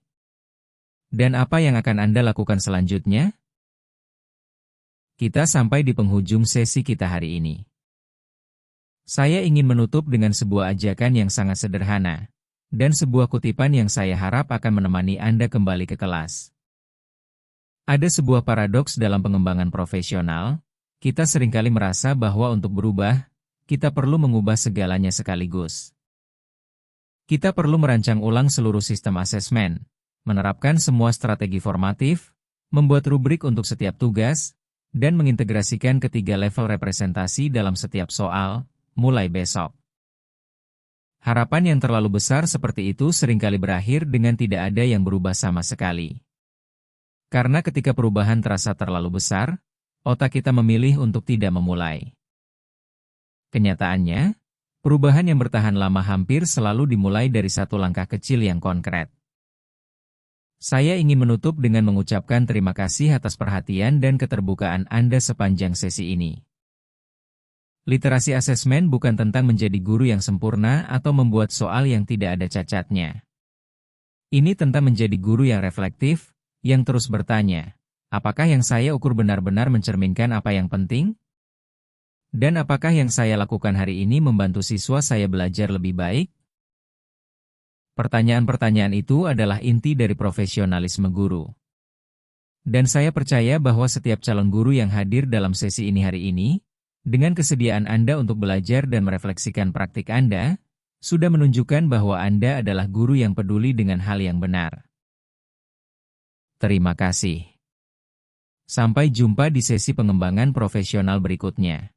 dan apa yang akan Anda lakukan selanjutnya. Kita sampai di penghujung sesi kita hari ini. Saya ingin menutup dengan sebuah ajakan yang sangat sederhana, dan sebuah kutipan yang saya harap akan menemani Anda kembali ke kelas. Ada sebuah paradoks dalam pengembangan profesional. Kita seringkali merasa bahwa untuk berubah, kita perlu mengubah segalanya sekaligus. Kita perlu merancang ulang seluruh sistem asesmen, menerapkan semua strategi formatif, membuat rubrik untuk setiap tugas, dan mengintegrasikan ketiga level representasi dalam setiap soal, mulai besok. Harapan yang terlalu besar seperti itu seringkali berakhir dengan tidak ada yang berubah sama sekali. Karena ketika perubahan terasa terlalu besar, otak kita memilih untuk tidak memulai. Kenyataannya, perubahan yang bertahan lama hampir selalu dimulai dari satu langkah kecil yang konkret. Saya ingin menutup dengan mengucapkan terima kasih atas perhatian dan keterbukaan Anda sepanjang sesi ini. Literasi asesmen bukan tentang menjadi guru yang sempurna atau membuat soal yang tidak ada cacatnya. Ini tentang menjadi guru yang reflektif, yang terus bertanya, apakah yang saya ukur benar-benar mencerminkan apa yang penting? Dan apakah yang saya lakukan hari ini membantu siswa saya belajar lebih baik? Pertanyaan-pertanyaan itu adalah inti dari profesionalisme guru. Dan saya percaya bahwa setiap calon guru yang hadir dalam sesi ini hari ini, dengan kesediaan Anda untuk belajar dan merefleksikan praktik Anda, sudah menunjukkan bahwa Anda adalah guru yang peduli dengan hal yang benar. Terima kasih. Sampai jumpa di sesi pengembangan profesional berikutnya.